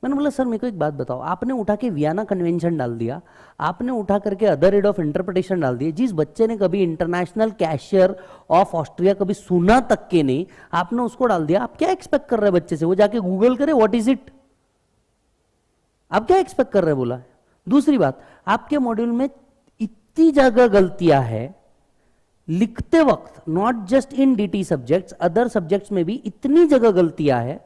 मैंने बोला सर मेरे को एक बात बताओ, आपने उठा के वियना कन्वेंशन डाल दिया, आपने उठा करके अदर एड ऑफ इंटरप्रिटेशन डाल दिया, जिस बच्चे ने कभी इंटरनेशनल कैशियर ऑफ ऑस्ट्रिया कभी सुना तक के नहीं, आपने उसको डाल दिया। आप क्या एक्सपेक्ट कर रहे हैं बच्चे से, वो जाके गूगल करे व्हाट इज इट, आप क्या एक्सपेक्ट कर रहे हैं, बोला। दूसरी बात, आपके मॉड्यूल में इतनी जगह गलतियां है लिखते वक्त, not just in DT subjects, other subjects में भी इतनी जगह गलतियां है।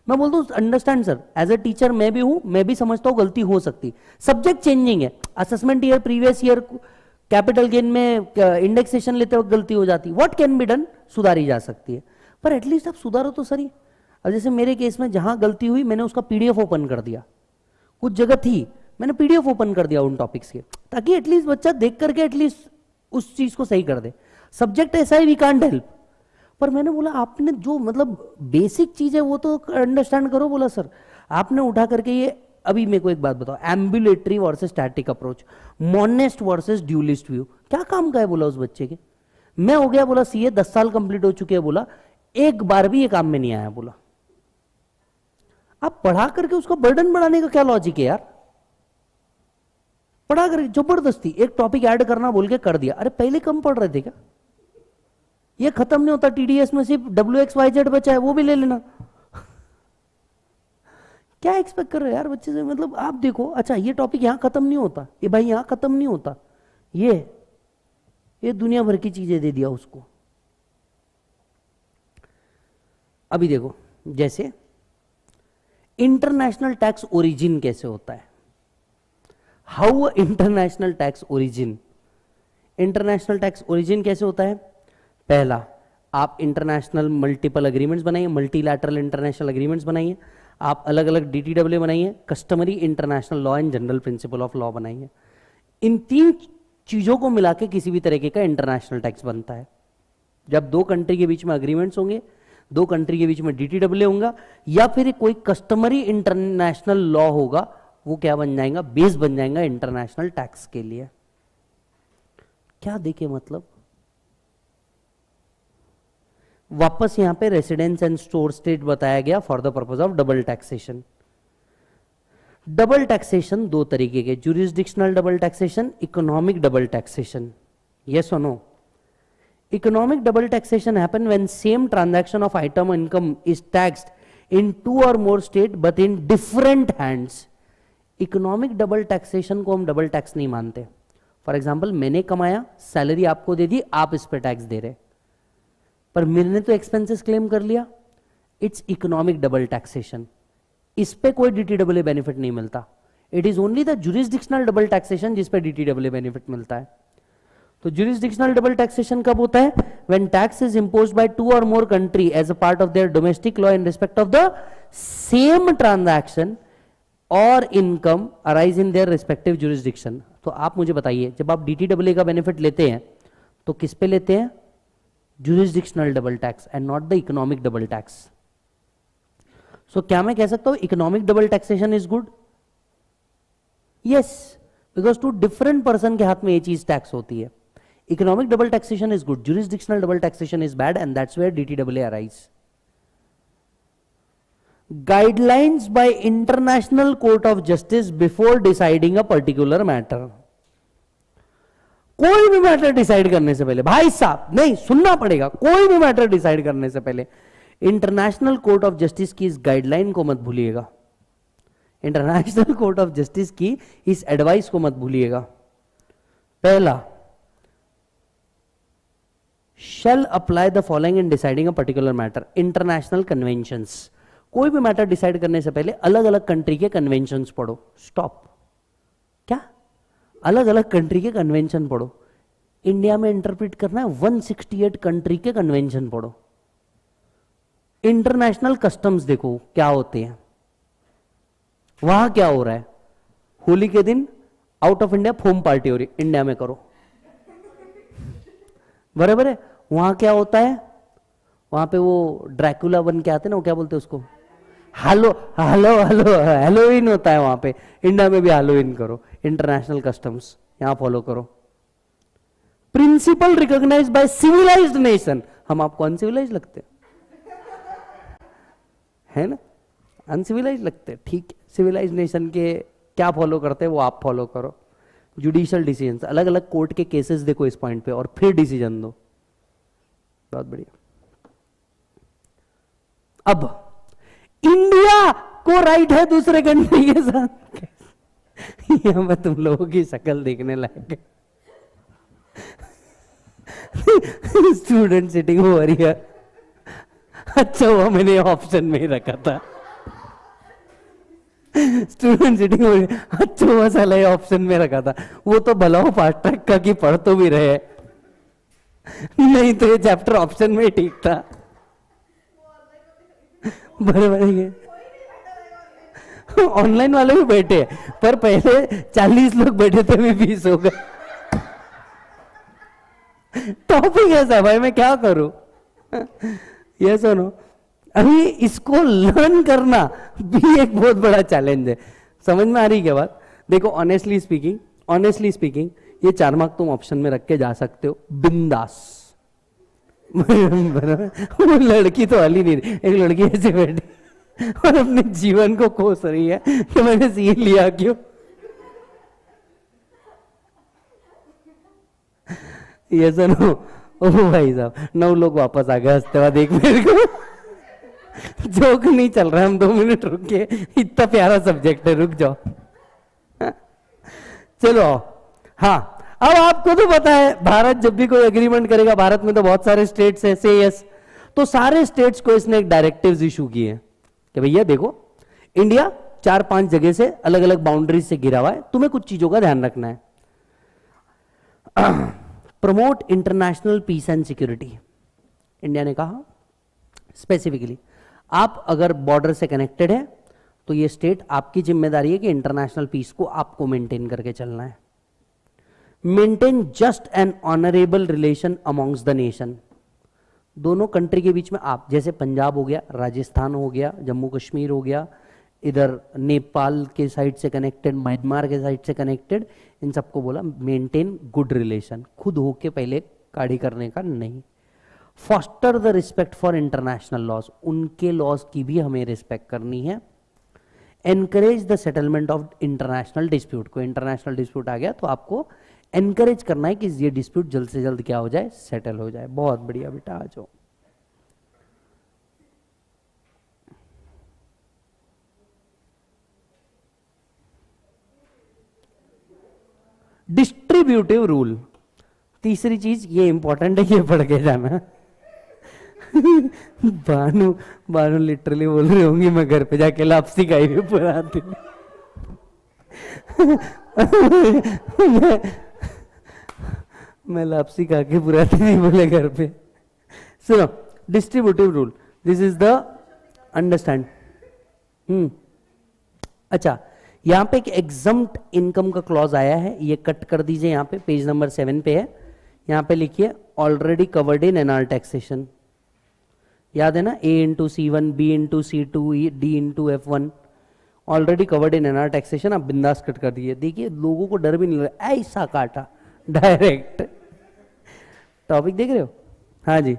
मैं बोलता हूं understand sir, as a teacher मैं भी हूं, मैं भी समझता हूं गलती हो सकती, सब्जेक्ट चेंजिंग है, assessment year previous year capital gain में इंडेक्सेशन लेते वक्त गलती हो जाती, व्हाट कैन बी डन, सुधारी जा सकती है, पर एटलीस्ट आप सुधारो तो सही। अब जैसे मेरे केस में जहां गलती हुई मैंने उसका पीडीएफ ओपन कर दिया, कुछ जगह थी मैंने पीडीएफ ओपन कर दिया उन टॉपिक्स के, ताकि एटलीस्ट बच्चा देख करके एटलीस्ट उस चीज को सही कर दे। सब्जेक्ट ऐसा है वी कांट हेल्प, पर मैंने बोला आपने जो मतलब बेसिक चीज है वो तो अंडरस्टैंड करो। बोला सर आपने उठा करके ये, अभी मेरे को एक बात बताओ, ambulatory versus static approach, monist versus dualist view, क्या काम का है, बोला उस बच्चे के। मैं हो गया बोला सीए, 10 साल कंप्लीट हो चुके हैं, बोला एक बार भी ये काम में नहीं आया। बोला आप पढ़ा करके उसका बर्डन बढ़ाने का क्या लॉजिक है यार, पढ़ा करके जबरदस्ती एक टॉपिक ऐड करना बोल के कर दिया। अरे पहले कम पढ़ रहे थे क्या, ये खत्म नहीं होता, टीडीएस में सिर्फ WXYZ बचा है, वो भी ले लेना। क्या एक्सपेक्ट कर रहे हो यार बच्चे से, मतलब आप देखो, अच्छा ये टॉपिक यहां खत्म नहीं होता, ये भाई यहां खत्म नहीं होता, ये दुनिया भर की चीजें दे दिया उसको। अभी देखो जैसे इंटरनेशनल टैक्स ओरिजिन कैसे होता है, how international tax origin, international tax origin कैसे होता है। पहला, आप इंटरनेशनल मल्टीपल अग्रीमेंट्स बनाइए, मल्टीलैटरल इंटरनेशनल अग्रीमेंट्स बनाइए, आप अलग अलग DTAA बनाइए, customary international law and general principle of law बनाइए। इन 3 चीजों को मिला के किसी भी तरीके का इंटरनेशनल टैक्स बनता है। जब 2 कंट्री के बीच में अग्रीमेंट्स होंगे, 2 कंट्री के बीच में DTAA होगा, या फिर कोई कस्टमरी इंटरनेशनल लॉ होगा, वो क्या बन जाएगा, बेस बन जाएगा इंटरनेशनल टैक्स के लिए। क्या देखे मतलब, वापस यहां पे रेसिडेंस एंड स्टोर स्टेट बताया गया for the purpose of double taxation. Double taxation 2 तरीके के, jurisdictional double taxation, economic double taxation. Yes और no, economic double taxation happen when same transaction of item income is taxed in 2 और more state but in different hands. Economic double taxation को हम double tax नहीं मानते। For example, मैंने कमाया, salary आपको दे दी, आप इस पे टैक्स दे रहे, पर मैंने तो एक्सपेंसेस क्लेम कर लिया, इट्स इकोनॉमिक डबल टैक्सेशन। इस पे कोई DTAA बेनिफिट नहीं मिलता। It is only the jurisdictional double taxation जिस पे DTAA बेनिफिट मिलता है। तो ज्यूरिसडिक्शनल डबल टैक्सेशन कब होता है, when tax is imposed by 2 और more country as a part of their domestic law in respect of the same transaction और income arise in their respective jurisdiction. तो आप मुझे बताइए, जब आप DTAA का बेनिफिट लेते हैं तो किस पे लेते हैं, jurisdictional double tax and not the economic double tax. So क्या मैं कह सकता हूं economic double taxation is good? Yes, because two different person के हाथ में ये चीज टैक्स होती है। Economic double taxation is good, jurisdictional double taxation is bad, and that's where DTAA arise. Guidelines by International Court of Justice before deciding a particular matter. कोई भी matter decide करने से पहले, भाई साहब नहीं सुनना पड़ेगा, कोई भी मैटर डिसाइड करने से पहले इंटरनेशनल कोर्ट ऑफ जस्टिस की इस गाइडलाइन को मत भूलिएगा, इंटरनेशनल कोर्ट ऑफ जस्टिस की इस एडवाइस को मत भूलिएगा। पहला, shall apply the following in deciding a particular matter. International conventions, कोई भी मैटर डिसाइड करने से पहले अलग अलग कंट्री के कन्वेंशंस पढ़ो. स्टॉप. क्या? अलग अलग कंट्री के कन्वेंशन पढ़ो. इंडिया में इंटरप्रेट करना है 168 कंट्री के कन्वेंशन पढ़ो. इंटरनेशनल कस्टम्स देखो क्या होते हैं, वहां क्या हो रहा है. होली के दिन out of India foam party हो रही, इंडिया में करो. बराबर है. वहां क्या होता है, वहां पे वो ड्रैकुला बन के आते ना, वो क्या बोलते हैं उसको, हेलो हेलो हेलो हेलोवीन होता है वहां पे. इंडिया में भी हेलोवीन करो. इंटरनेशनल कस्टम्स यहां फॉलो करो. Principle recognised by civilised nation. हम आपको अनसिविलाइज लगते है ना, अनसिविलाइज लगते हैं. ठीक है, सिविलाइज नेशन के क्या फॉलो करते हैं वो आप फॉलो करो. जुडिशियल डिसीजन, अलग अलग कोर्ट के केसेस देखो इस पॉइंट पे और फिर डिसीजन दो. बहुत बढ़िया. अब इंडिया को राइट है दूसरे कंट्री के साथ. यहां पर तुम लोगों की शक्ल देखने लायक है. Student sitting over here. अच्छा हुआ मैंने ऑप्शन में ही रखा था. स्टूडेंट सिटिंग ओवर हियर, अच्छा हुआ साला ये ऑप्शन में रखा था. वो तो भला हो फास्ट ट्रैक का कि पढ़ तो भी रहे, नहीं तो ये चैप्टर ऑप्शन में ही ठीक था. बराबर है. ऑनलाइन वाले भी बैठे पर पहले 40 लोग बैठे थे, भी 20 हो गए. टॉपिक ऐसा भाई, मैं क्या करूं. ये सुनो, अभी इसको लर्न करना भी एक बहुत बड़ा चैलेंज है. समझ में आ रही क्या बात. देखो ऑनेस्टली स्पीकिंग ये 4 मार्क तुम ऑप्शन में रख के जा सकते हो बिंदास. वो लड़की तो हली नहीं रही. एक लड़की ऐसे बैठी और अपने जीवन को कोस रही है कि मैंने सी लिया क्यों. ये सुनो, ओ भाई साहब 9 लोग वापस आ गए हंसते हुए. देख मेरे को जोक नहीं चल रहा है, हम 2 मिनट रुक के, इतना प्यारा सब्जेक्ट है, रुक जाओ. चलो हाँ, अब आपको तो पता है भारत जब भी कोई एग्रीमेंट करेगा, भारत में तो बहुत सारे स्टेट्स हैं, से यस, तो सारे स्टेट्स को इसने एक डायरेक्टिव्स इशू किए हैं कि भैया देखो इंडिया 4-5 जगह से अलग अलग बाउंड्रीज से घिरा हुआ है, तुम्हें कुछ चीजों का ध्यान रखना है. Promote international peace and security. India ने कहा स्पेसिफिकली, आप अगर बॉर्डर से कनेक्टेड है तो ये स्टेट आपकी जिम्मेदारी है कि इंटरनेशनल पीस को आपको मेंटेन करके चलना है. Maintain just and honourable relation amongst the nation. दोनों कंट्री के बीच में आप, जैसे पंजाब हो गया, राजस्थान हो गया, जम्मू कश्मीर हो गया, इधर नेपाल के साइड से कनेक्टेड, म्यांमार के साइड से कनेक्टेड, इन सबको बोला मेंटेन गुड रिलेशन. खुद होके पहले काढ़ी करने का नहीं. Foster the respect for international laws. उनके लॉज की भी हमें रिस्पेक्ट करनी है. Encourage the settlement of international dispute. को इंटरनेशनल डिस्प्यूट आ गया तो आपको एनकरेज करना है कि ये डिस्प्यूट जल्द से जल्द क्या हो जाए, सेटल हो जाए. बहुत बढ़िया बेटा, आ जाओ. Distributive rule. तीसरी चीज ये इंपॉर्टेंट है, ये पढ़ के जाना. बानू लिटरली बोल रही होंगी मैं घर पे जाके लापसी खाई भी पुराती. मैं लापसी खा के पुराती नहीं बोले घर पे. सुनो, distributive rule, this is the understand. अच्छा, यहां पे एक एग्जम्प्ट इनकम का क्लॉज आया है, ये कट कर दीजिए. यहां पे पेज नंबर 7 पे है. यहां पे लिखिए already covered in NR taxation. याद है ना, A into C1, B into C2, D into F1, already covered in NR taxation. आप बिंदास कट कर दिए. देखिए लोगों को डर भी नहीं लगा, ऐसा काटा डायरेक्ट. टॉपिक देख रहे हो. हाँ जी.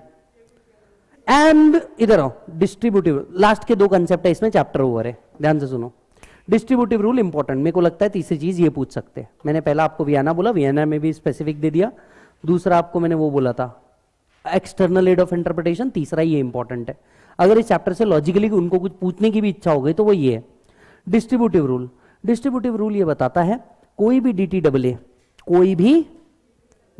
एंड इधर आओ, डिस्ट्रीब्यूटिव. लास्ट के 2 कंसेप्ट है इसमें, चैप्टर ओवर है, ध्यान से सुनो. Distributive rule important. मेरे को लगता है तीसरी चीज ये पूछ सकते हैं. मैंने पहला आपको वियना बोला, वियना में भी स्पेसिफिक दे दिया. दूसरा आपको मैंने वो बोला था एक्सटर्नल एड ऑफ इंटरप्रिटेशन. तीसरा ये इंपॉर्टेंट है. अगर इस चैप्टर से लॉजिकली उनको कुछ पूछने की भी इच्छा हो गई तो वो ये है डिस्ट्रीब्यूटिव रूल. डिस्ट्रीब्यूटिव रूल ये बताता है कोई भी DTAA, कोई भी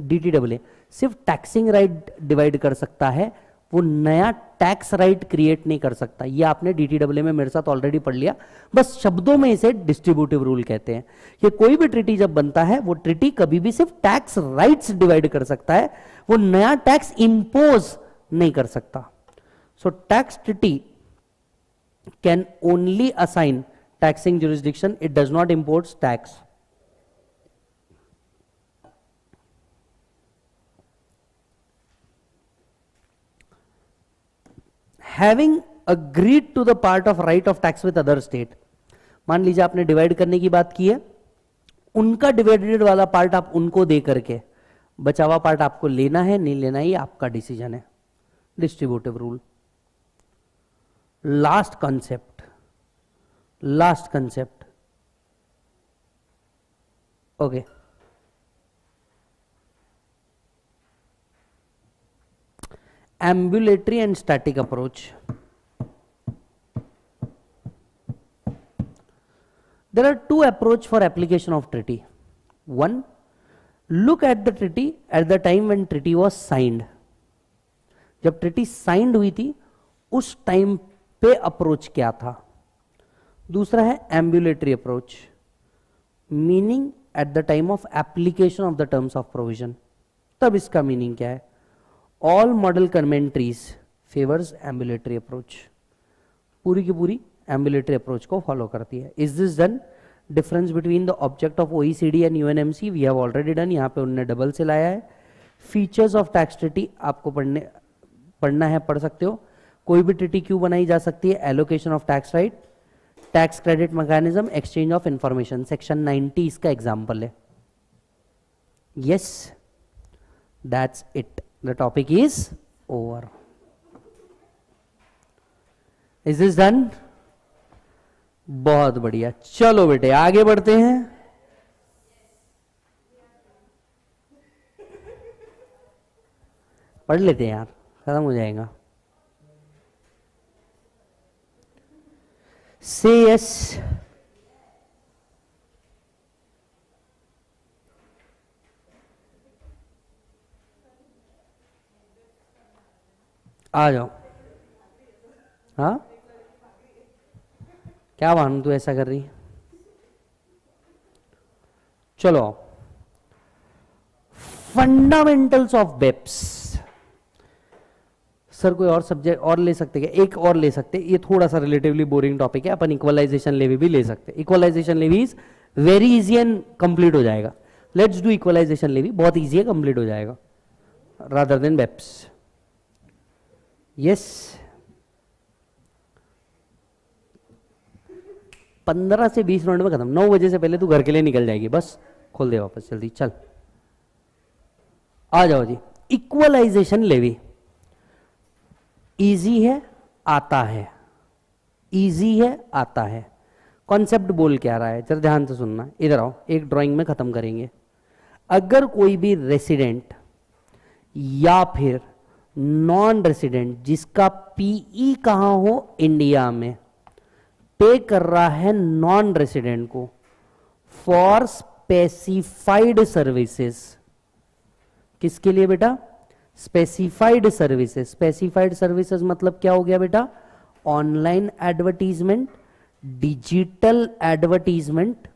DTAA सिर्फ टैक्सिंग राइट डिवाइड कर सकता है, वो नया टैक्स राइट क्रिएट नहीं कर सकता। ये आपने DTAA में मेरे साथ ऑलरेडी पढ़ लिया, बस शब्दों में इसे डिस्ट्रीब्यूटिव रूल कहते हैं। ये कोई भी ट्रिटी जब बनता है, वो ट्रिटी कभी भी सिर्फ टैक्स राइट्स डिवाइड कर सकता है, वो नया टैक्स इंपोज नहीं कर सकता। So tax treaty can only assign taxing jurisdiction, it does not impose tax. Having agreed to the part of right of tax with other state, मान लीजिए आपने डिवाइड करने की बात की है, उनका डिवाइडेड वाला पार्ट आप उनको दे करके बचा हुआ पार्ट आपको लेना है नहीं लेना, ये आपका डिसीजन है। Distributive rule. Last concept, okay. ambulatory and static approach. There are two approach for application of treaty. One, look at the treaty at the time when treaty was signed. जब treaty signed हुई थी उस time पे approach क्या था। दूसरा है ambulatory approach, meaning at the time of application of the terms of provision. तब इसका मीनिंग क्या है? All model commentaries favors ambulatory approach, पूरी की पूरी ambulatory approach को फॉलो करती है। Is this done? Difference between the object of OECD and UNMC we have already done, यहाँ पे उन्होंने डबल से लाया है। Features of tax treaty आपको पढ़ना है, पढ़ सकते हो। कोई भी treaty क्यों बनाई जा सकती है? Allocation of tax right, tax credit mechanism, exchange of information, section 90 इसका example है। Yes, that's it. The topic is over. Is this done? बहुत बढ़िया, चलो बेटे आगे बढ़ते हैं। पढ़ लेते हैं यार, खत्म हो जाएगा। Say yes. आ जाओ। हाँ क्या भानु तू ऐसा कर रही? चलो, फंडामेंटल्स ऑफ बेप्स। सर कोई और सब्जेक्ट और ले सकते क्या? एक और ले सकते, ये थोड़ा सा रिलेटिवली बोरिंग टॉपिक है, अपन इक्वलाइजेशन लेवी भी ले सकते। Equalisation levy is very easy and complete हो जाएगा। लेट्स डू इक्वलाइजेशन लेवी, बहुत इजी है, कंप्लीट हो जाएगा रादर देन बेप्स। यस, 15 से 20 मिनट में खत्म। 9 बजे से पहले तू घर के लिए निकल जाएगी, बस खोल दे वापस जल्दी, चल आ जाओ जी। इक्वलाइजेशन लेवी इजी है, आता है, इजी है, आता है। कॉन्सेप्ट बोल क्या रहा है, जरा ध्यान से सुनना। इधर आओ, एक ड्राइंग में खत्म करेंगे। अगर कोई भी रेसिडेंट या फिर नॉन रेसिडेंट जिसका पीई कहां हो, इंडिया में, पे कर रहा है नॉन रेसिडेंट को फॉर स्पेसिफाइड सर्विसेज। किसके लिए बेटा? Specified services. स्पेसिफाइड सर्विसेज मतलब क्या हो गया बेटा? ऑनलाइन एडवर्टीजमेंट, डिजिटल एडवर्टीजमेंट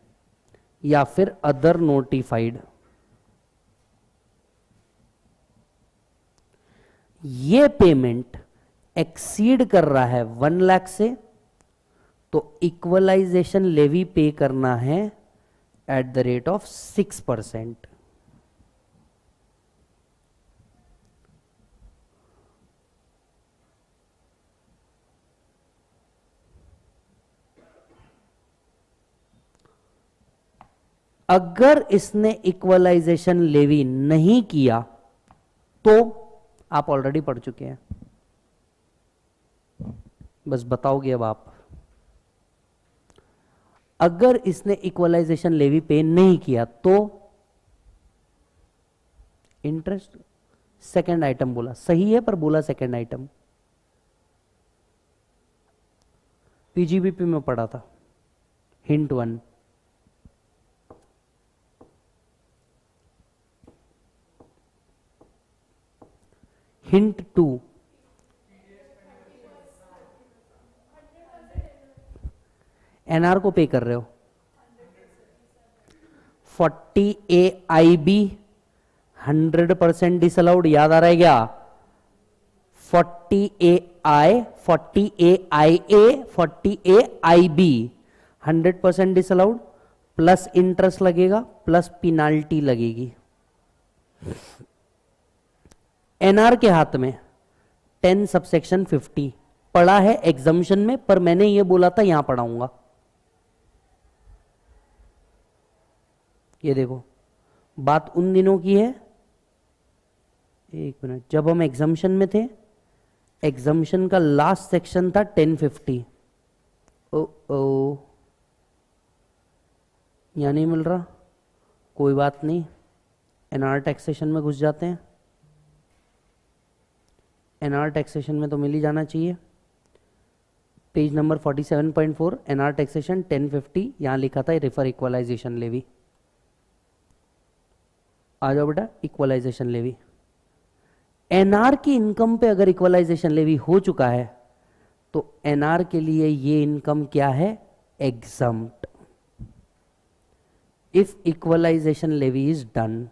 या फिर अदर नोटिफाइड। ये पेमेंट एक्सीड कर रहा है 1 लाख से, तो इक्वलाइजेशन लेवी पे करना है एट द रेट ऑफ 6%। अगर इसने इक्वलाइजेशन लेवी नहीं किया तो आप ऑलरेडी पढ़ चुके हैं, बस बताओगे अब आप। अगर इसने इक्वलाइजेशन लेवी पे नहीं किया तो इंटरेस्ट, सेकंड आइटम बोला सही है पर बोला सेकंड आइटम, पीजीबीपी में पढ़ा था, हिंट 1। हिंट 2, एनआर को पे कर रहे हो 40 ए आई बी 100% डिसअलाउड, याद आ रहा है क्या? 40 ए आई, 40 ए आई ए, 40 ए आई बी 100% डिसअलाउड, प्लस इंटरेस्ट लगेगा, प्लस पेनाल्टी लगेगी। एनआर के हाथ में 10 सबसेक्शन 50 पड़ा है एग्जम्पशन में, पर मैंने ये बोला था यहां पढ़ाऊंगा। ये देखो, बात उन दिनों की है, एक मिनट, जब हम एग्जम्पशन में थे। एग्जम्पशन का लास्ट सेक्शन था 1050। ओ यहां नहीं मिल रहा, कोई बात नहीं, एनआर टैक्सेशन में घुस जाते हैं। एनआर टैक्सेशन में तो मिल ही जाना चाहिए। पेज नंबर 47.4 एनआर टैक्सेशन 1050, यहां लिखा था रेफर इक्वलाइजेशन लेवी। आ जाओ बेटा, इक्वलाइजेशन लेवी। एनआर की इनकम पे अगर इक्वलाइजेशन लेवी हो चुका है तो एनआर के लिए ये इनकम क्या है? Exempt. If equalisation levy is done,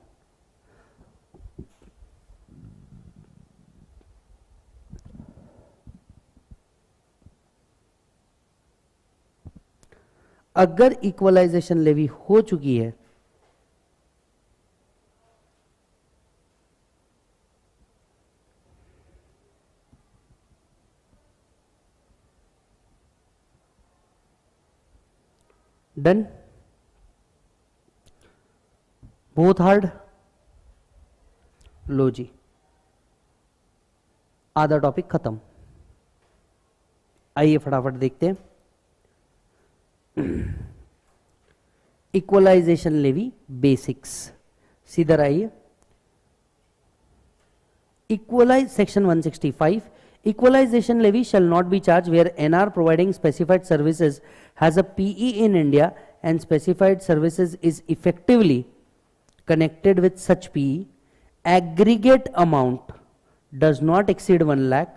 अगर इक्वलाइजेशन लेवी हो चुकी है डन, बहुत हार्ड, लो जी, आधा टॉपिक खत्म। आइए फटाफट देखते हैं इक्वलाइजेशन लेवी बेसिक्स। सीधर आइए, equalize section 165, equalization levy shall not be charged where NR providing specified services has a PE in India and specified services is effectively connected with such PE. Aggregate amount does not exceed 1 lakh,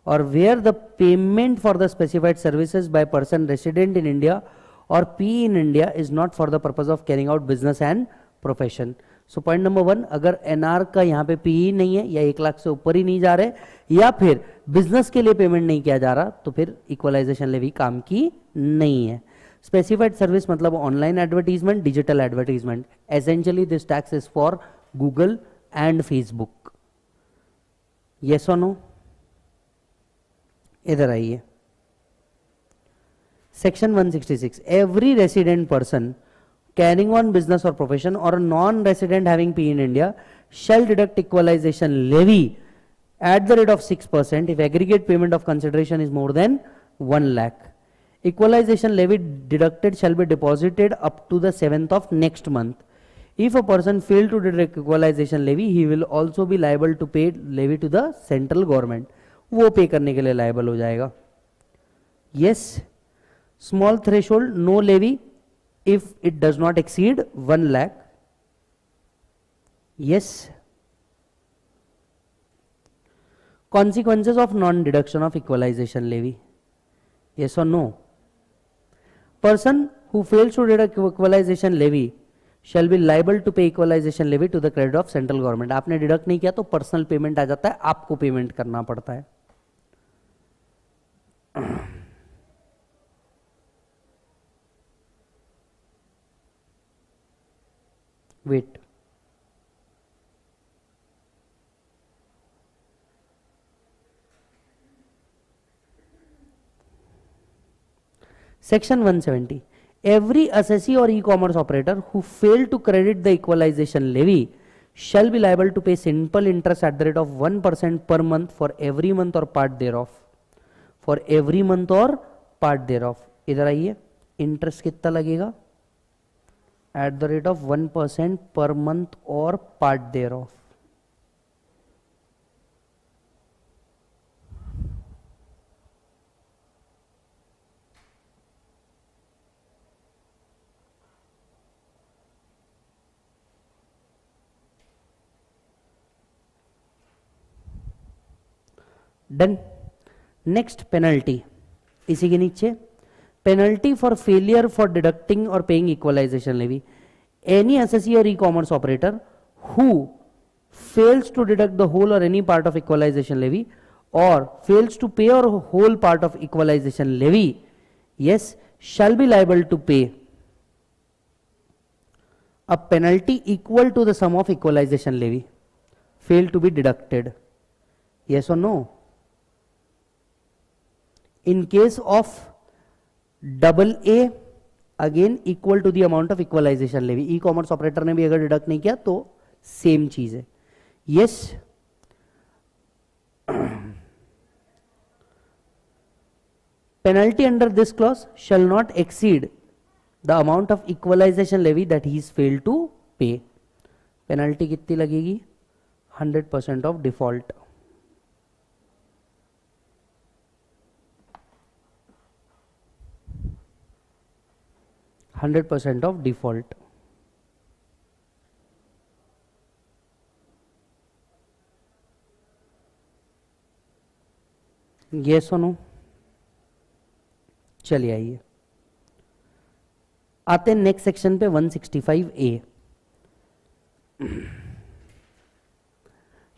or where the payment for the specified services by person resident in India or PE in India is not for the purpose of carrying out business and profession. So point number 1, अगर NR का यहां पे PE नहीं है या 1 लाख से ऊपर ही नहीं जा रहे या फिर बिजनेस के लिए पेमेंट नहीं किया जा रहा तो फिर इक्वलाइजेशन लेवी काम की नहीं है। स्पेसिफाइड सर्विस मतलब online advertisement, digital advertisement. Essentially this tax is for Google and Facebook. Yes और नो? इधर आइए, section 166, every resident person carrying on business or profession or a non-resident having P in India shall deduct equalization levy at the rate of 6% if aggregate payment of consideration is more than 1 lakh. Equalization levy deducted shall be deposited up to the 7th of next month. If a person failed to deduct equalization levy, he will also be liable to pay levy to the central government. वो पे करने के लिए liable हो जाएगा। Yes, small threshold, no levy if it does not exceed 1 lakh. Yes. Consequences of non-deduction of equalization levy. Yes or no? Person who fails to deduct equalization levy shall be liable to pay equalization levy to the credit of central government. आपने deduct नहीं किया तो personal payment आ जाता है, आपको payment करना पड़ता है। Wait, section 170, every assessee or e-commerce operator who failed to credit the equalization levy shall be liable to pay simple interest at the rate of 1% per month for every month or part thereof. For every month or part thereof. इधर आइए, interest कितना लगेगा? at the rate of 1% per month or part thereof. Done. Next penalty, इसी के नीचे penalty for failure for deducting और paying equalization levy. Any SSC और e commerce operator who fails to deduct the whole or any part of equalization levy or fails to pay or whole part of equalization levy, yes, shall be liable to pay a penalty equal to the sum of equalization levy failed to be deducted. Yes or no? In case of double A, again equal to the amount of equalization levy. E-commerce operator ने भी अगर deduct नहीं किया तो same चीज है. Yes, penalty under this clause shall not exceed the amount of equalization levy that he is failed to pay. Penalty कितनी लगेगी? 100% of default. %100% of default. Yes or no? चलिए आइए आते हैं नेक्स्ट सेक्शन पे 165A.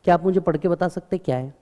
क्या आप मुझे पढ़ के बता सकते क्या है?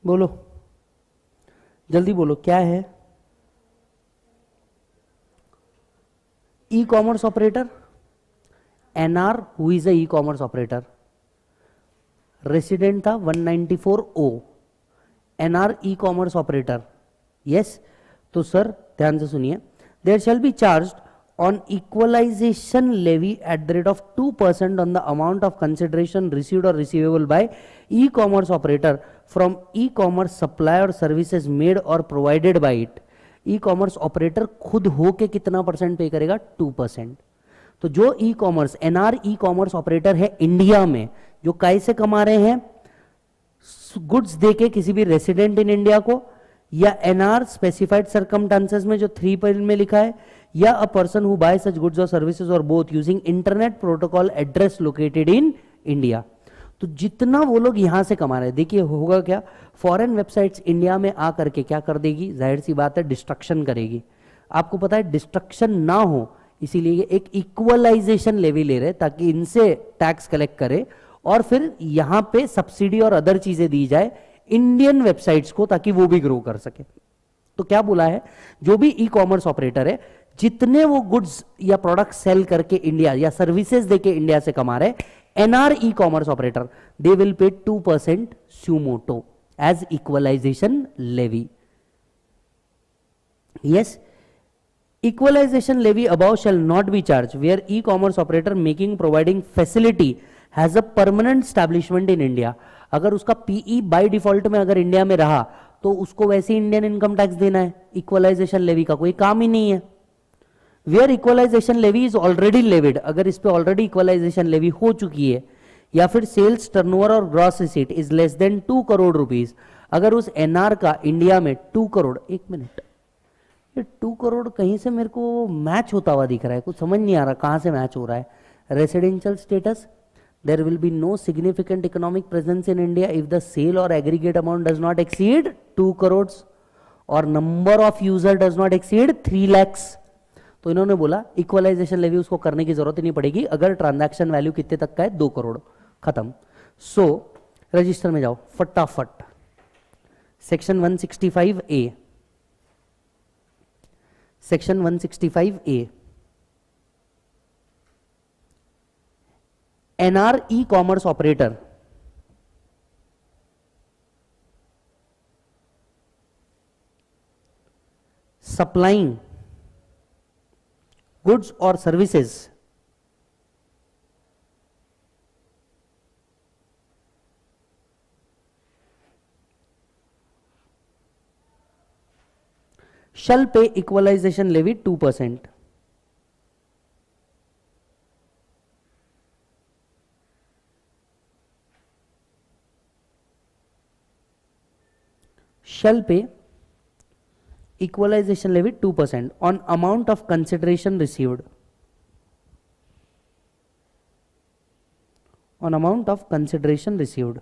बोलो जल्दी बोलो क्या है? E commerce operator, NR who is a e commerce operator, resident था 194O, NR e commerce operator. Yes, तो सर ध्यान से सुनिए, there shall be charged on equalization levy at the rate of 2% on the amount of consideration received or receivable by e-commerce operator from e-commerce supply or services made or provided by it. e-commerce operator खुद हो के कितना percent पे करेगा? 2%. तो जो e-commerce NR e-commerce operator है India में, जो कैसे कमा रहे हैं? गुड्स देके किसी भी रेसिडेंट इन इंडिया को, या एनआर स्पेसिफाइड सर्कमस्टांसेस में जो 3 में लिखा है, या a person who bye such goods और सर्विसेज और both using internet protocol address located in India. तो जितना वो लोग यहां से कमा रहे हैं, देखिए होगा क्या, फॉरेन वेबसाइट्स इंडिया में आ करके क्या कर देगी? जाहिर सी बात है डिस्ट्रक्शन करेगी. आपको पता है डिस्ट्रक्शन ना हो इसीलिए एक इक्वलाइजेशन लेवी ले रहे ताकि इनसे टैक्स कलेक्ट करे और फिर यहां पे सब्सिडी और अदर चीजें दी जाए इंडियन वेबसाइट्स को ताकि वो भी ग्रो कर सके. तो क्या बोला है, जो भी ई कॉमर्स ऑपरेटर है जितने वो गुड्स या प्रोडक्ट सेल करके इंडिया या सर्विसेज देके इंडिया से कमा रहे, NR e commerce operator they will pay 2% सुमोटो as equalisation levy. Yes, equalization levy above shall not be charged where e-commerce operator making providing facility has a permanent establishment in India. अगर उसका PE by default में अगर India में रहा तो उसको वैसे इंडियन इनकम टैक्स देना है. इक्वलाइजेशन लेवी का कोई काम ही नहीं है. Where equalisation levy is already levied, अगर इस पे ऑलरेडी इक्वलाइजेशन लेवी हो चुकी है, या फिर सेल्स टर्नओवर और gross receipt is less than 2 crore rupees, अगर उस एनआर का इंडिया में 2 करोड़, एक मिनट, ये 2 करोड़ कहीं से मेरे को मैच होता हुआ दिख रहा है, कुछ समझ नहीं आ रहा कहां से मैच हो रहा है. Residential status, there will be no significant economic presence in India if the sale or aggregate amount does not exceed 2 crores or number of user does not exceed 3 lakhs. तो इन्होंने बोला इक्वलाइजेशन लेवी उसको करने की जरूरत ही नहीं पड़ेगी अगर ट्रांजैक्शन वैल्यू कितने तक का है? 2 करोड़. खत्म. सो रजिस्टर में जाओ फटाफट. Section 165A, section 165A, NR e-commerce operator supplying goods or services shall pay equalization levy 2%. Shall pay equalization levy 2% on amount of consideration received. On amount of consideration received.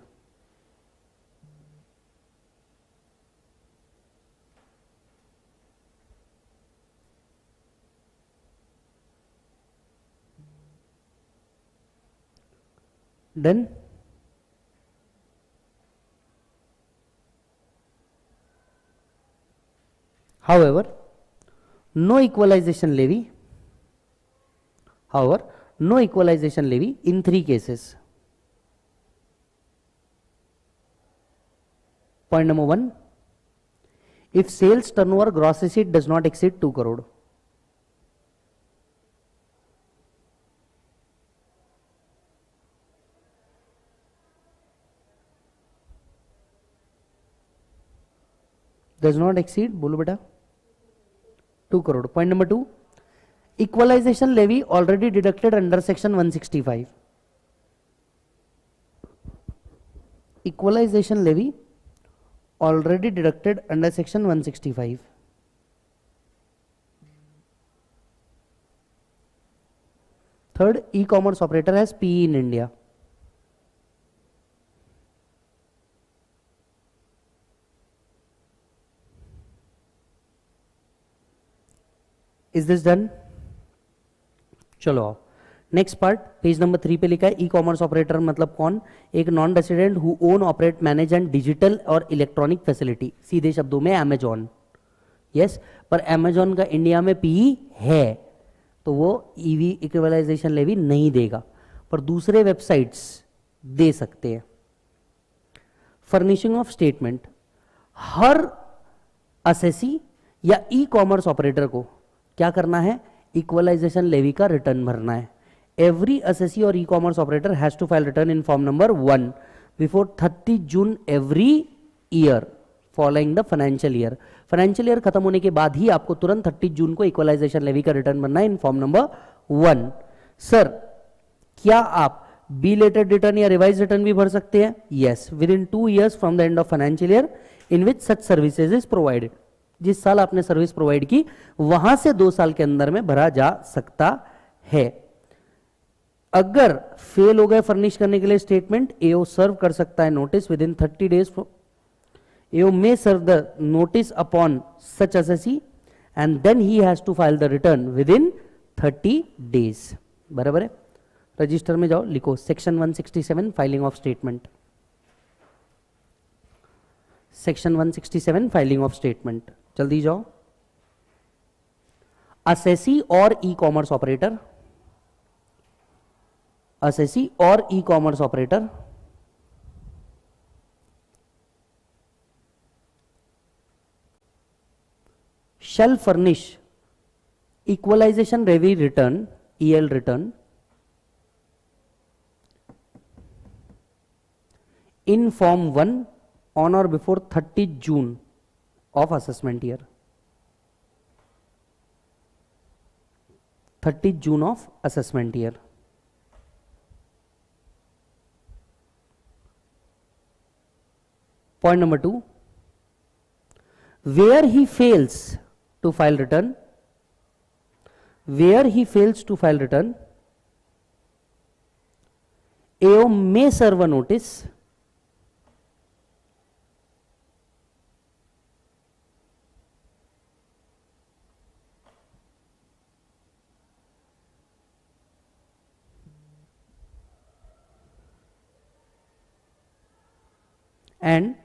Done. However, no equalization levy in 3 cases. Point number 1, if sales turnover gross receipt does not exceed 2 crore. Does not exceed, बोलो बेटा, 2 crore. Point number 2, equalization levy already deducted under section 165. Equalization levy already deducted under section 165. Third, e-commerce operator has PE in India. Is this done? चलो next part page number 3 पे लिखा है e commerce operator मतलब कौन? एक non resident who own operate manage and digital और electronic facility, सीधे शब्दों में अमेजॉन. यस, पर अमेजॉन का इंडिया में पीई है तो वो ईवी इक्विलाइजेशन लेवी नहीं देगा, पर दूसरे वेबसाइट्स दे सकते हैं. Furnishing of statement, her assessee या ई कॉमर्स ऑपरेटर को क्या करना है? इक्वलाइजेशन लेवी का रिटर्न भरना है. एवरी असेसी और e commerce operator has to file return in form number 1 before 30 June every year following the financial year. Financial year खत्म होने के बाद ही आपको तुरंत 30 जून को इक्वलाइजेशन लेवी का रिटर्न भरना है इन फॉर्म नंबर 1. सर, क्या आप बिलेटेड रिटर्न या रिवाइज रिटर्न भी भर सकते हैं? Yes, with in 2 years from the end of financial year in which such services is provided. जिस साल आपने सर्विस प्रोवाइड की वहां से 2 साल के अंदर में भरा जा सकता है. अगर फेल हो गए फर्निश करने के लिए स्टेटमेंट, एओ सर्व कर सकता है notice within 30 days. AO may serve the notice upon such assessee and then he has to file the return within 30 days. बराबर है? रजिस्टर में जाओ, लिखो section 167 filing of statement. Section 167 filing of statement, जल्दी जाओ. Assessee और e commerce operator, assessee और e commerce operator shall furnish equalization levy return EL return in form 1 on or before 30 June of assessment year. 30 June of assessment year. Point number 2, where he fails to file return, AO may serve a notice and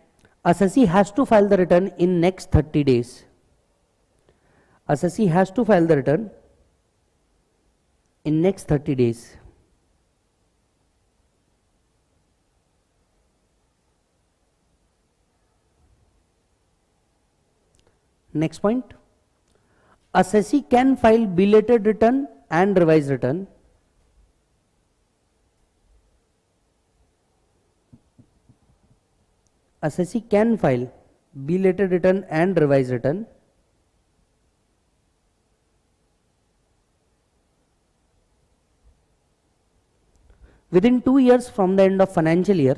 assessee has to file the return in next 30 days. Assessee has to file the return in next 30 days. Next point, assessee can file belated return and revised return. Assessee can file belated return and revised return within 2 years from the end of financial year.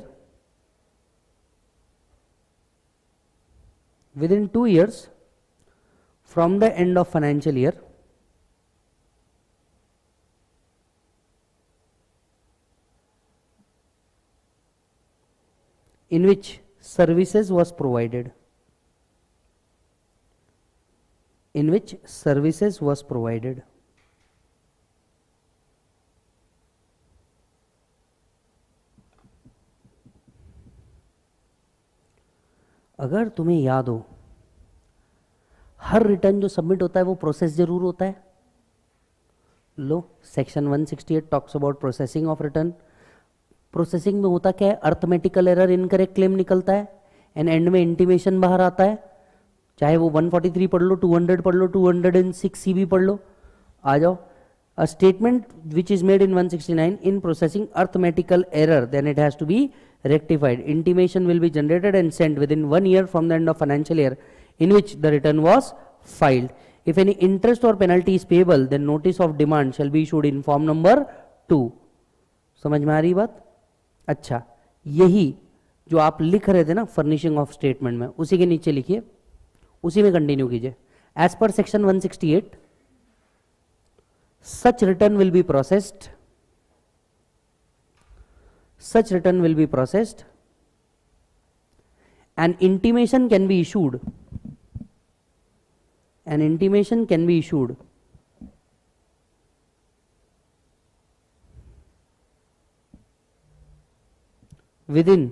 Within 2 years from the end of financial year in which services was provided. In which services was provided. अगर तुम्हें याद हो, हर return जो submit होता है वो process जरूर होता है. लो, section 168 talks about processing of return. Processing में होता क्या है, अर्थमेटिकल एरर इनकरेक्ट क्लेम निकलता है एंड एंड में इंटीमेशन बाहर आता है. चाहे वो 143 पढ़ लो, 200 पढ़ लो, 206 सी भी पढ़ लो, आ जाओ. A statement which is made in 169 in processing arithmetical error, then it has to be rectified. Intimation will be generated and sent within 1 year from the end of financial year in which the return was filed. If any interest or penalty is payable, then notice of demand shall be issued in form number 2. समझ में आ रही बात? अच्छा, यही जो आप लिख रहे थे ना फर्निशिंग ऑफ स्टेटमेंट में, उसी के नीचे लिखिए, उसी में कंटिन्यू कीजिए. As per section 168 such return will be processed. Such return will be processed. An intimation can be issued. An intimation can be issued within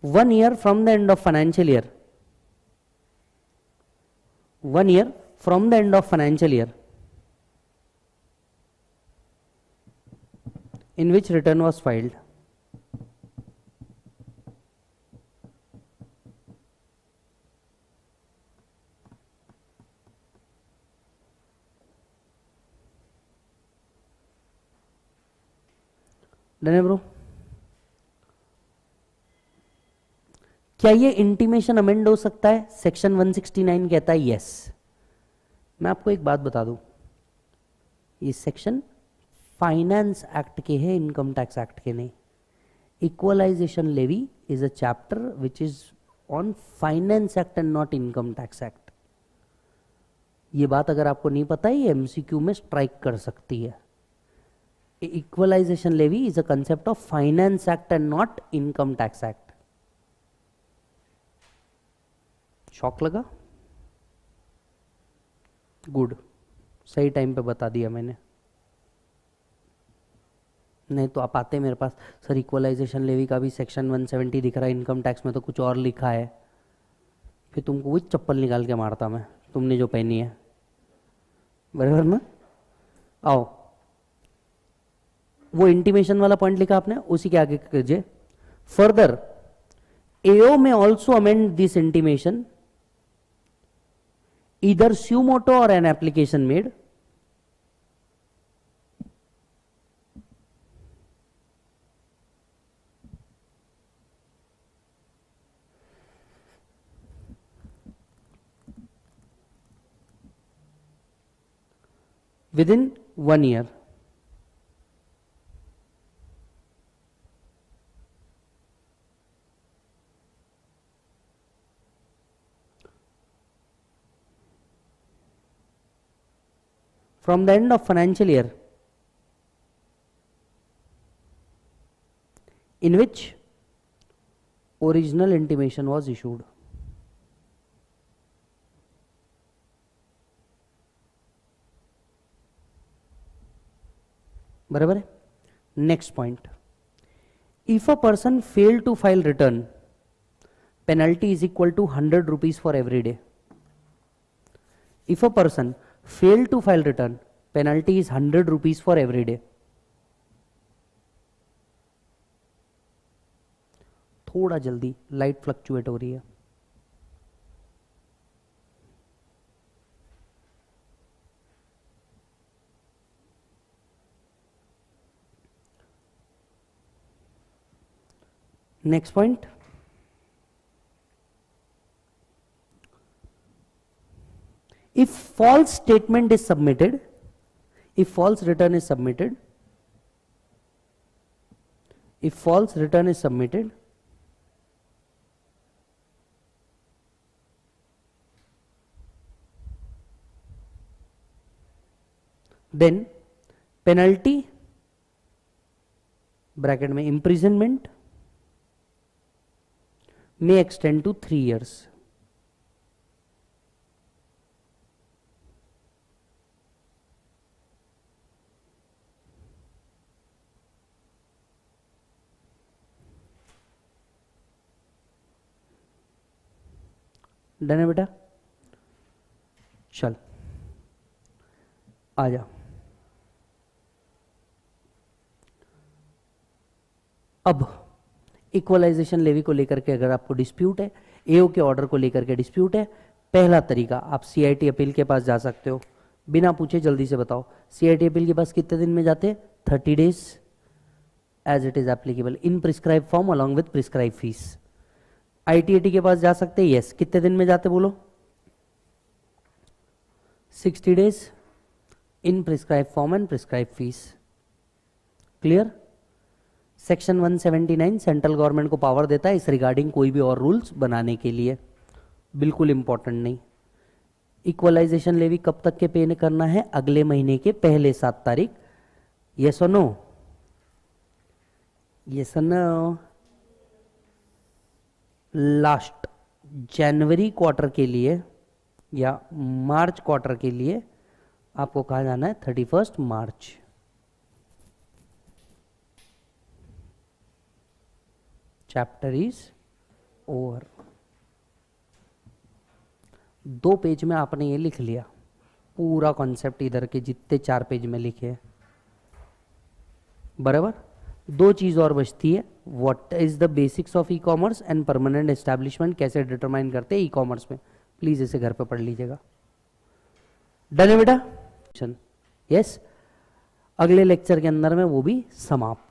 1 year from the end of financial year. 1 year from the end of financial year in which return was filed. Done है bro? क्या ये intimation amend हो सकता है? Section 169 कहता है yes. मैं आपको एक बात बता दूं, ये सेक्शन फाइनेंस एक्ट के है, इनकम टैक्स एक्ट के नहीं. Equalisation levy is a chapter which is on finance act and not income tax act. ये बात अगर आपको नहीं पता है, ये एमसीक्यू में स्ट्राइक कर सकती है. Equalisation levy is a concept of finance act and not income tax act. Shock लगा? गुड, सही टाइम पे बता दिया मैंने. नहीं तो आप आते मेरे पास, सर इक्वलाइजेशन लेवी का भी सेक्शन 170 दिख रहा है, इनकम टैक्स में तो कुछ और लिखा है. फिर तुमको वही चप्पल निकाल के मारता मैं, तुमने जो पहनी है. बराबर ना? आओ, वो इंटीमेशन वाला पॉइंट लिखा आपने, उसी के आगे कीजिए. फर्दर, एओ में also amend this intimation either suo moto or an application made within 1 year. From the end of financial year in which original intimation was issued. बराबर है? Next point, if a person fail to file return, penalty is equal to 100 rupees for every day. If a person fail to file return, penalty is 100 rupees for every day. थोड़ा जल्दी, light fluctuate हो रही है. Next point, if false statement is submitted, if false return is submitted, if false return is submitted, then penalty bracket में imprisonment may extend to 3 years. Done है बेटा, चल आ जा। अब इक्वलाइजेशन लेवी को लेकर के अगर आपको डिस्प्यूट है, एओ के ऑर्डर को लेकर के डिस्प्यूट है, पहला तरीका आप सीआईटी अपील के पास जा सकते हो। बिना पूछे जल्दी से बताओ, सीआईटी अपील के पास कितने दिन में जाते? 30 days as it is applicable in prescribe form along with prescribe fee. ITAT के पास जा सकते हैं, यस। कितने दिन में जाते बोलो? 60 days in prescribe form and prescribe fees. Clear? Section 179 central government को पावर देता है इस रिगार्डिंग कोई भी और रूल्स बनाने के लिए, बिल्कुल इंपॉर्टेंट नहीं। इक्वलाइजेशन लेवी कब तक के पे करना है? अगले महीने के पहले 7 तारीख। यस और नो? यस और नो? लास्ट जनवरी क्वार्टर के लिए या मार्च क्वार्टर के लिए आपको कहा जाना है 31 March. Chapter is over. 2 page में आपने ये लिख लिया, पूरा कॉन्सेप्ट इधर के जितने 4 पेज में लिखे हैं, बराबर। 2 चीज और बचती है, what is the basics of e commerce and permanent establishment कैसे डिटरमाइन करते हैं ई कॉमर्स में। प्लीज इसे घर पे पढ़ लीजिएगा। डन है बेटा? यस। अगले लेक्चर के अंदर में वो भी समाप्त।